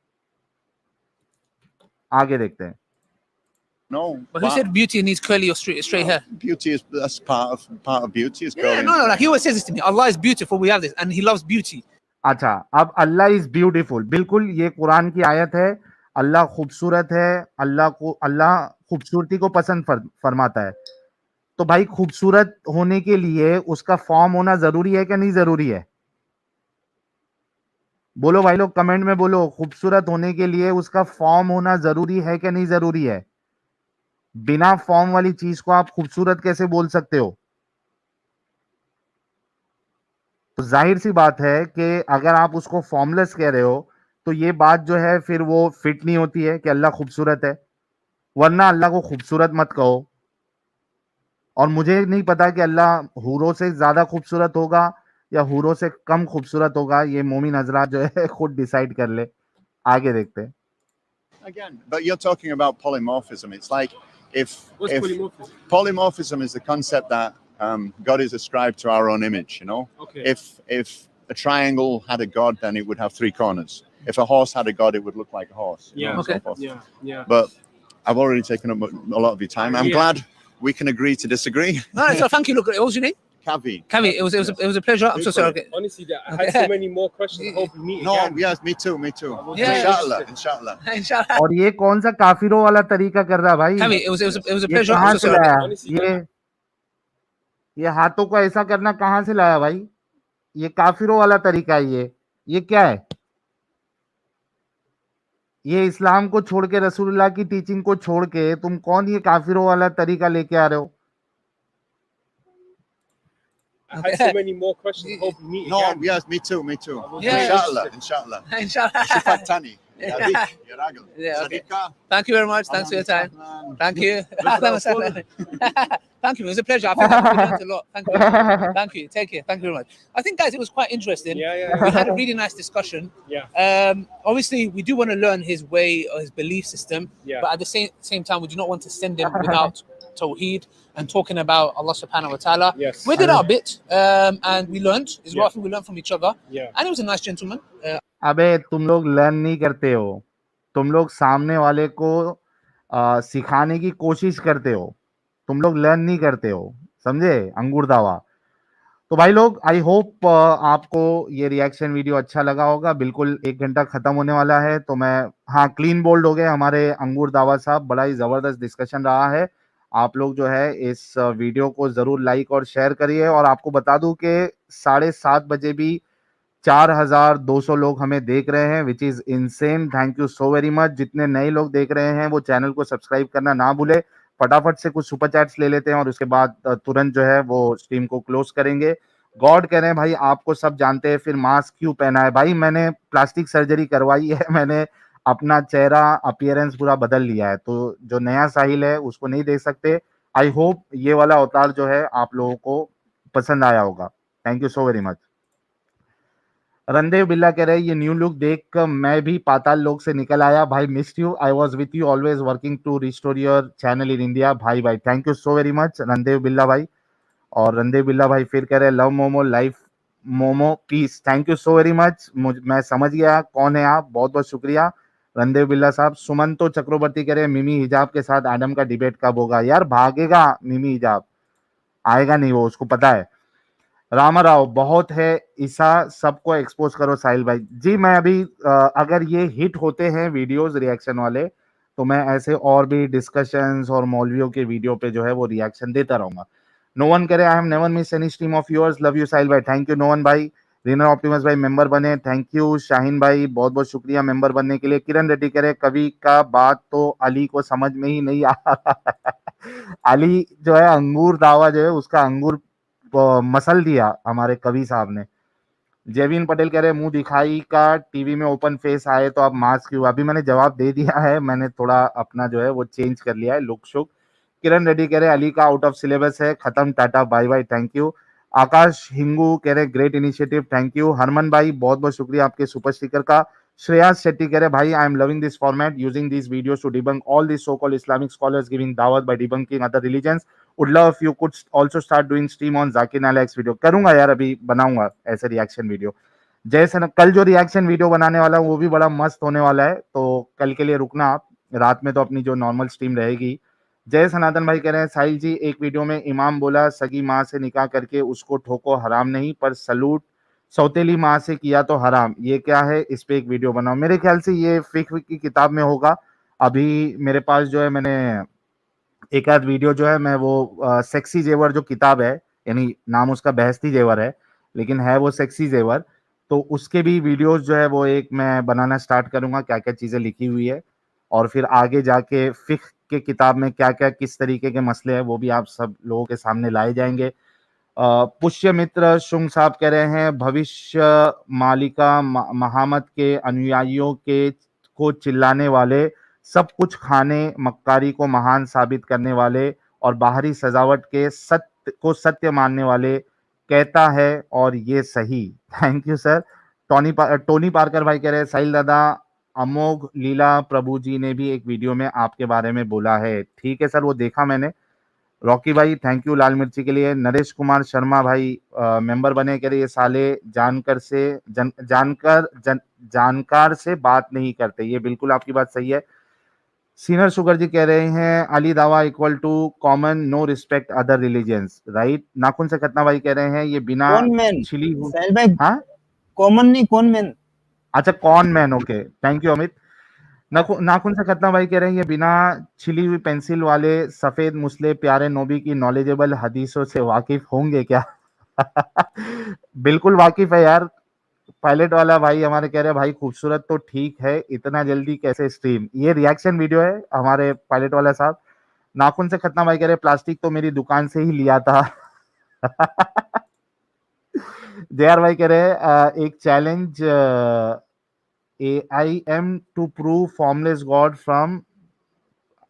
S1: आगे देखते हैं।
S4: No.
S3: But who said beauty needs curly or straight hair?
S4: Beauty is that's part of beauty is
S3: Yeah,
S4: curly.
S3: no, like he always says this to me. Allah is beautiful. We have this, and He loves beauty.
S1: अच्छा, अब अल्लाह is beautiful, बिल्कुल ये कुरान की आयत है। अल्लाह खूबसूरत है, अल्लाह खूबसूरती को पसंद फरमाता है। तो भाई खूबसूरत होने के लिए उसका फॉर्म होना जरूरी है कि नहीं जरूरी है? बोलो भाई लोग, कमेंट में बोलो, खूबसूरत होने के लिए उसका फॉर्म होना जरूरी है कि नहीं जरूरी है? बिना फॉर्म वाली चीज को आप खूबसूरत कैसे बोल सकते हो? तो जाहिर सी बात है कि अगर आप उसको फॉर्मलेस कह रहे हो तो ये बात जो है फिर वो फिट नहीं होती है कि अल्लाह खूबसूरत है। वरना अल्लाह को खूबसूरत मत कहो। और मुझे नहीं पता कि अल्लाह हूरों से ज्यादा खूबसूरत होगा या हूरों से कम खूबसूरत होगा। ये मोमिन हजरात जो है खुद डिसाइड कर ले। आगे देखते हैं।
S4: Again, but you're talking about polymorphism. It's like if
S5: What's
S4: if
S5: polymorphism?
S4: polymorphism is the concept that God is ascribed to our own image. You know,
S5: Okay.
S4: if a triangle had a god, then it would have three corners. If a horse had a god, it would look like a horse. you
S5: Yeah.
S4: know, and so
S3: Okay.
S4: forth.
S5: Yeah.
S4: But I've already taken up a lot of your time. I'm
S5: Yeah.
S4: glad we can agree to disagree.
S3: No, so thank you. Look, what was your name?
S4: Kavi.
S3: Kavi. It was a pleasure. I'm so sorry. Okay.
S5: Honestly, I had so many more questions. I hope we meet
S4: No,
S5: again.
S4: yes, me too, me too.
S3: Yeah.
S4: Inshallah.
S3: Inshallah.
S1: और ये कौन सा काफिरों वाला तरीका कर रहा है भाई?
S3: Kavi, it was a
S1: ये
S3: pleasure.
S1: कहाँ
S3: I'm so
S1: से
S3: sorry.
S1: लाया?
S5: Honestly,
S1: ये हाथों को ऐसा करना कहाँ से लाया भाई? ये काफिरों वाला तरीका है। ये क्या है? ये इस्लाम को छोड़ के, रसूलुल्लाह की टीचिंग को छोड़ के तुम कौन ये काफिरों वाला तरीका लेके आ रहे हो?
S5: I had so many more questions. I hope we meet
S4: No,
S5: again.
S4: yes, me too, me too.
S3: Yeah.
S4: Inshallah.
S3: Inshallah.
S4: Shifat Tani.
S3: Yeah.
S4: Yadik, Yaragul.
S3: Yeah, okay.
S4: Sadiqa.
S3: Thank you very much. Thanks for your time.
S4: Ahlan.
S3: Thank you.
S4: Good
S3: Thank you. It was a pleasure. I think we learned a lot. Thank you. Thank you. Take care. Thank you very much. I think, guys, it was quite interesting.
S5: Yeah.
S3: We had a really nice discussion.
S5: Yeah.
S3: Obviously, we do want to learn his way or his belief system,
S5: Yeah.
S3: but at the same time, we do not want to send him without Tawheed and talking about Allah subhanahu wa ta'ala.
S5: Yes.
S3: We did our bit and we learned. Is what I think we learned from each other.
S5: Yeah.
S3: And he was a nice gentleman.
S1: अबे तुम लोग learn नहीं करते हो, तुम लोग सामने वाले को सिखाने की कोशिश करते हो, तुम लोग लर्न नहीं करते हो, समझे? अंगूर दावा। तो भाई लोग, आई होप आपको ये रिएक्शन वीडियो अच्छा लगा होगा। बिल्कुल 1 घंटा खत्म होने वाला है तो मैं, हाँ, क्लीन बोल्ड हो गए हमारे अंगूर दावा साहब। बड़ा ही जबरदस्त डिस्कशन रहा है। आप लोग जो है इस वीडियो को जरूर लाइक और शेयर करिए। और आपको बता दूं कि 7:30 बजे भी 4200 लोग हमें देख रहे हैं, which is insane. Thank you so very much. जितने नए लोग देख रहे हैं वो चैनल को सब्सक्राइब करना ना भूले। फटाफट से कुछ सुपर चैट्स ले लेते हैं और उसके बाद तुरंत जो है वो स्ट्रीम को क्लोज करेंगे। गॉड कह रहे हैं भाई, आपको सब जानते हैं, फिर मास्क क्यों पहना है? भाई मैंने प्लास्टिक सर्जरी करवाई है, मैंने अपना चेहरा अपीयरेंस पूरा बदल लिया है, तो जो नया साहिल है उसको नहीं देख सकते। आई होप ये वाला अवतार जो है आप लोगों को पसंद आया होगा। Thank you so very much. Randev बिल्ला कह रहे हैं ये न्यू लुक देख कर मैं भी पाताल लोक से निकल आया भाई, missed you, I was with you always working to restore your channel in India. भाई भाई thank you so very much Randev Billa भाई। और रणदेव बिल्ला भाई फिर कह रहे हैं love momo life momo peace, thank you so very much. मैं समझ गया कौन है आप, बहुत बहुत शुक्रिया रणदेव बिल्ला साहब। सुमंतो चक्रवर्ती कह रहे हैं मिमी हिजाब के साथ एडम का डिबेट कब होगा? यार भागेगा मिमी हिजाब, आएगा नहीं वो, उसको पता है। रामा राव बहुत है ईसा, सबको एक्सपोज करो साहिल भाई। जी मैं अभी अगर ये हिट होते हैं वीडियोस रिएक्शन वाले तो मैं ऐसे और भी डिस्कशंस और मौलवियों के वीडियो पे जो है वो रिएक्शन देता रहूंगा। नो वन करे I have never miss any stream of yours, love you Sahil भाई, थैंक यू नो वन भाई। रीनर ऑप्टिमस भाई मेंबर बने, थैंक यू। शाहीन भाई बहुत बहुत शुक्रिया मेंबर बनने के लिए। किरण रेड्डी करे कवि का बात तो अली को समझ में ही नहीं आ रहा अली जो है अंगूर दावा जो है उसका अंगूर मसल दिया हमारे कवि साहब ने। जेविन पटेल कह रहे हैं मुंह दिखाई का टीवी में ओपन फेस आए तो आप मास्क क्यों? अभी मैंने जवाब दे दिया है, मैंने थोड़ा अपना जो है वो चेंज कर लिया है लुक शुक। किरण रेड्डी कह रहे हैं अली का आउट ऑफ सिलेबस है, खत्म, टाटा bye bye, thank you. Akash Hingu कह रहे great initiative, thank you. Harman भाई बहुत बहुत शुक्रिया आपके सुपर स्टिकर का। श्रेयास शेट्टी कह रहे भाई I am loving this format using this videos to debunk all this so called Islamic scholars giving दावत by debunking other religions, would love if you could also start doing stream on Zakir Naik video. करूंगा यार, अभी बनाऊंगा ऐसे reaction video. जैसे ना कल जो रिएक्शन वीडियो बनाने वाला हूँ वो भी बड़ा मस्त होने वाला है, तो कल के लिए रुकना आप, रात में तो अपनी जो नॉर्मल स्ट्रीम रहेगी। जय सनातन भाई कह रहे हैं साहिल जी एक वीडियो में इमाम बोला सगी माँ से निकाह करके उसको ठोको हराम नहीं, पर सलूट सौतेली माँ से किया तो हराम, ये क्या है? इस पे एक वीडियो बनाओ। मेरे ख्याल से ये फिक्र की किताब में होगा। अभी मेरे पास जो है मैंने एक आध वीडियो जो है मैं वो सेक्सी जेवर जो किताब है, यानी नाम उसका बहस्ती जेवर है लेकिन है वो सेक्सी जेवर, तो उसके भी वीडियोस जो है वो एक मैं बनाना स्टार्ट करूंगा, क्या क्या चीजें लिखी हुई है और फिर आगे जाके फिक्र के किताब में क्या क्या किस तरीके के मसले हैं वो भी आप सब लोगों के सामने लाए जाएंगे। पुष्य मित्र शुंग साहब कह रहे हैं भविष्य मालिका महामत के अनुयायियों के को चिल्लाने वाले, सब कुछ खाने मक्कारी को महान साबित करने वाले और बाहरी सजावट के सत्य को सत्य मानने वाले कहता है और ये सही, thank you sir. Tony Parker भाई कह रहे हैं साहिल दादा अमोघ लीला प्रभु जी ने भी एक वीडियो में आपके बारे में बोला है, ठीक है सर वो देखा मैंने। रॉकी भाई थैंक यू लाल मिर्ची के लिए। नरेश कुमार शर्मा भाई मेंबर बने, कह रहे ये साले जानकार से बात नहीं करते, ये बिल्कुल आपकी बात सही है। सीनियर शुगर जी कह रहे हैं Ali Dawah equal to common no respect other religions, right. नाखून से खतना भाई कह रहे हैं ये बिना
S6: कौन मैन
S1: छिली हुई,
S6: साहिल भाई,
S1: हाँ
S6: कॉमन नहीं कौन मैन।
S1: अच्छा कौन man, okay thank you Amit. नाखून से खतना भाई कह रहे हैं ये बिना छिली हुई पेंसिल वाले सफेद मुसले प्यारे नबी की नॉलेजेबल हदीसों से वाकिफ होंगे क्या? बिल्कुल वाकिफ है यार। पायलट वाला भाई हमारे कह रहे हैं भाई खूबसूरत तो ठीक है, इतना जल्दी कैसे स्ट्रीम? ये रिएक्शन वीडियो है हमारे पायलट वाला साहब। नाखून से खतना भाई कह रहे प्लास्टिक तो मेरी दुकान से ही लिया था। जेआर भाई कह रहे हैं एक challenge I am to prove formless God from,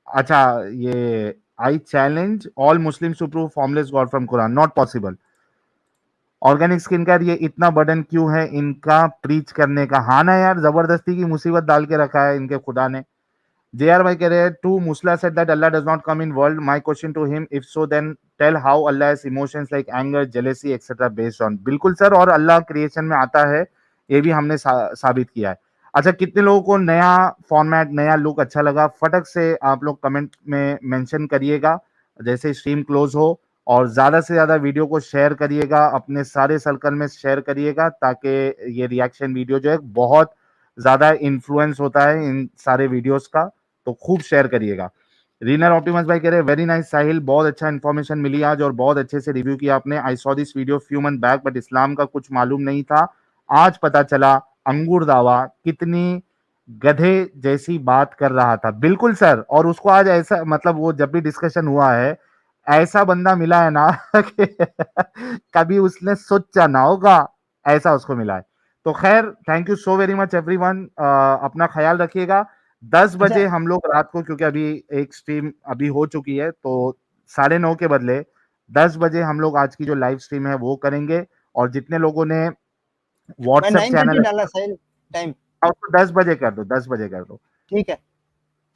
S1: अच्छा ये I challenge all Muslims to prove formless God from Quran, not possible. Organic skin care ये इतना बर्डन क्यों है इनका प्रीच करने का? हाँ ना यार, जबरदस्ती की मुसीबत डाल के रखा है इनके खुदा ने। जेआर भाई कह रहे हैं टू मुस्ला said that Allah does not come in world, my question to him if so then tell how Allah has emotions like anger jealousy etcetera based on. बिल्कुल सर, और अल्लाह क्रिएशन में आता है, ये भी हमने साबित किया है। अच्छा कितने लोगों को नया फॉर्मेट नया लुक अच्छा लगा, फटक से आप लोग कमेंट में मेंशन करिएगा जैसे स्ट्रीम क्लोज हो, और ज्यादा से ज्यादा वीडियो को शेयर करिएगा, अपने सारे सर्कल में शेयर करिएगा ताकि ये रिएक्शन वीडियो जो है बहुत ज्यादा इन्फ्लुएंस होता है इन सारे वीडियोस का, तो खूब शेयर करिएगा। रीनर ऑप्टिमस भाई कह रहे हैं वेरी नाइस साहिल, बहुत अच्छा इन्फॉर्मेशन मिली आज और बहुत अच्छे से रिव्यू किया आपने। I saw this video few month back but Islam का कुछ मालूम नहीं था, आज पता चला अंगूर दावा कितनी गधे जैसी बात कर रहा था। बिल्कुल सर, और उसको आज ऐसा मतलब वो जब भी डिस्कशन हुआ है ऐसा बंदा मिला है ना कि कभी उसने सोचा ना होगा ऐसा उसको मिला है। तो खैर thank you so very much everyone, अपना ख्याल रखिएगा। 10 बजे हम लोग रात को, क्योंकि अभी एक स्ट्रीम अभी हो चुकी है तो 9:30 के बदले 10 बजे हम लोग आज की जो लाइव स्ट्रीम है वो करेंगे। और जितने लोगों ने
S6: मैं
S1: व्हाट्सएप
S6: 9:30
S1: चैनल
S6: डाला साहिल टाइम।
S1: उसको 10 बजे कर दो, 10 बजे कर दो,
S6: ठीक है।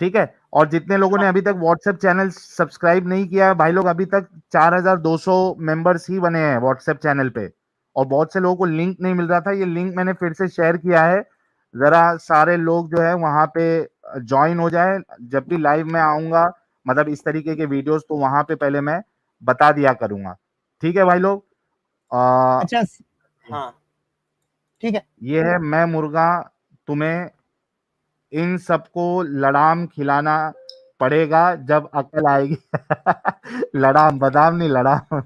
S1: ठीक है। और जितने लोगों ने अभी तक व्हाट्सएप चैनल सब्सक्राइब नहीं किया है भाई लोग, अभी तक 4200 मेंबर्स ही बने हैं व्हाट्सएप चैनल पे, और बहुत से लोगों को लिंक नहीं मिल रहा था। ये लिंक मैंने फिर से शेयर किया है, जरा सारे लोग जो है वहां पे ज्वाइन हो जाए। जब भी लाइव में आऊंगा, मतलब इस तरीके के वीडियोस, तो वहां पे पहले मैं बता दिया करूंगा, ठीक है भाई लोग।
S6: अच्छा हाँ ठीक है।
S1: ये है मैं मुर्गा, तुम्हें इन सबको लड़ाम खिलाना पड़ेगा जब अकल आएगी। लड़ाम, बादाम नहीं, लड़ाम।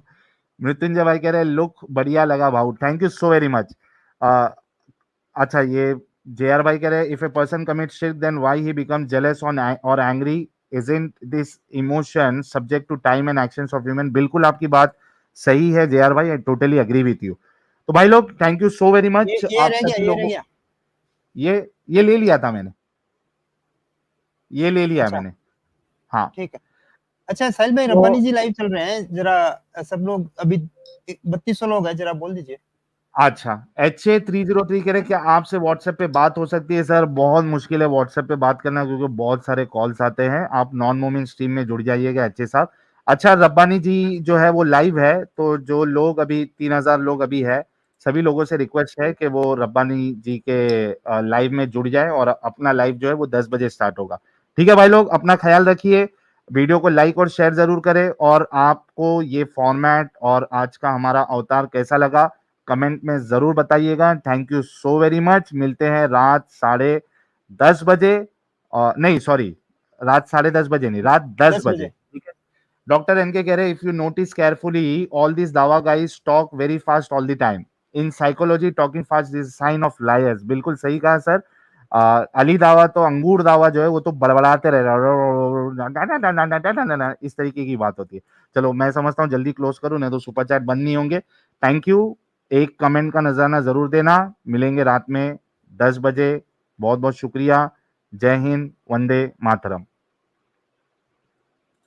S1: मृत्युंजय भाई कह रहे लुक बढ़िया लगा भाऊ, thank you so very much. अच्छा, ये जेआर भाई कह रहे इफ ए पर्सन कमिट शिर्क then why he become jealous on और angry, isn't this emotion subject to time and actions of human. बिल्कुल आपकी बात सही है जेआर भाई, I totally agree with you. तो भाई लोग thank you so very much
S6: ये
S1: आप
S6: रह गया,
S1: सभी
S6: ये रह
S1: लोगों।
S6: गया।
S1: ये ले लिया था मैंने, ये ले लिया
S6: अच्छा
S1: मैंने, हाँ।
S6: ठीक है। अच्छा साहिल भाई,
S1: तो
S6: रब्बानी जी लाइव चल रहे हैं, जरा सब लोग अभी 3200 लोग हैं, जरा बोल दीजिए।
S1: अच्छा, HA303 कह रहे क्या आपसे व्हाट्सएप पे बात हो सकती है? सर बहुत मुश्किल है व्हाट्सएप पे बात करना, क्योंकि बहुत सारे कॉल्स आते हैं। आप नॉन मोमेंट स्ट्रीम में जुड़ जाइएगा HA साहब। अच्छा, रब्बानी जी जो है वो लाइव है, तो जो लोग अभी 3000 लोग अभी है, सभी लोगों से रिक्वेस्ट है कि वो रब्बानी जी के लाइव में जुड़ जाए, और अपना लाइव जो है वो 10 बजे स्टार्ट होगा। ठीक है भाई लोग, अपना ख्याल रखिए, वीडियो को लाइक और शेयर जरूर करें, और आपको ये फॉर्मेट और आज का हमारा अवतार कैसा लगा कमेंट में जरूर बताइएगा। Thank you so very much. मिलते हैं रात 10:30 बजे, नहीं सॉरी, रात 10:30 बजे नहीं, रात 10
S6: 10
S1: बजे,
S6: बजे।
S1: ठीक है। डॉक्टर एनके कह रहे if you notice carefully all this दावा guys talk very fast all the time, in psychology talking fast is sign of liars. बिल्कुल सही कहा सर। अली दावा तो अंगूर दावा जो है वो तो बड़बड़ाते रह रहा, इस तरीके की बात होती है। चलो मैं समझता हूँ जल्दी क्लोज करूं, नहीं तो सुपर चैट बंद नहीं होंगे। थैंक यू, एक कमेंट का नजराना जरूर देना। मिलेंगे रात में 10 बजे। बहुत बहुत शुक्रिया। जय हिंद, वंदे मातरम।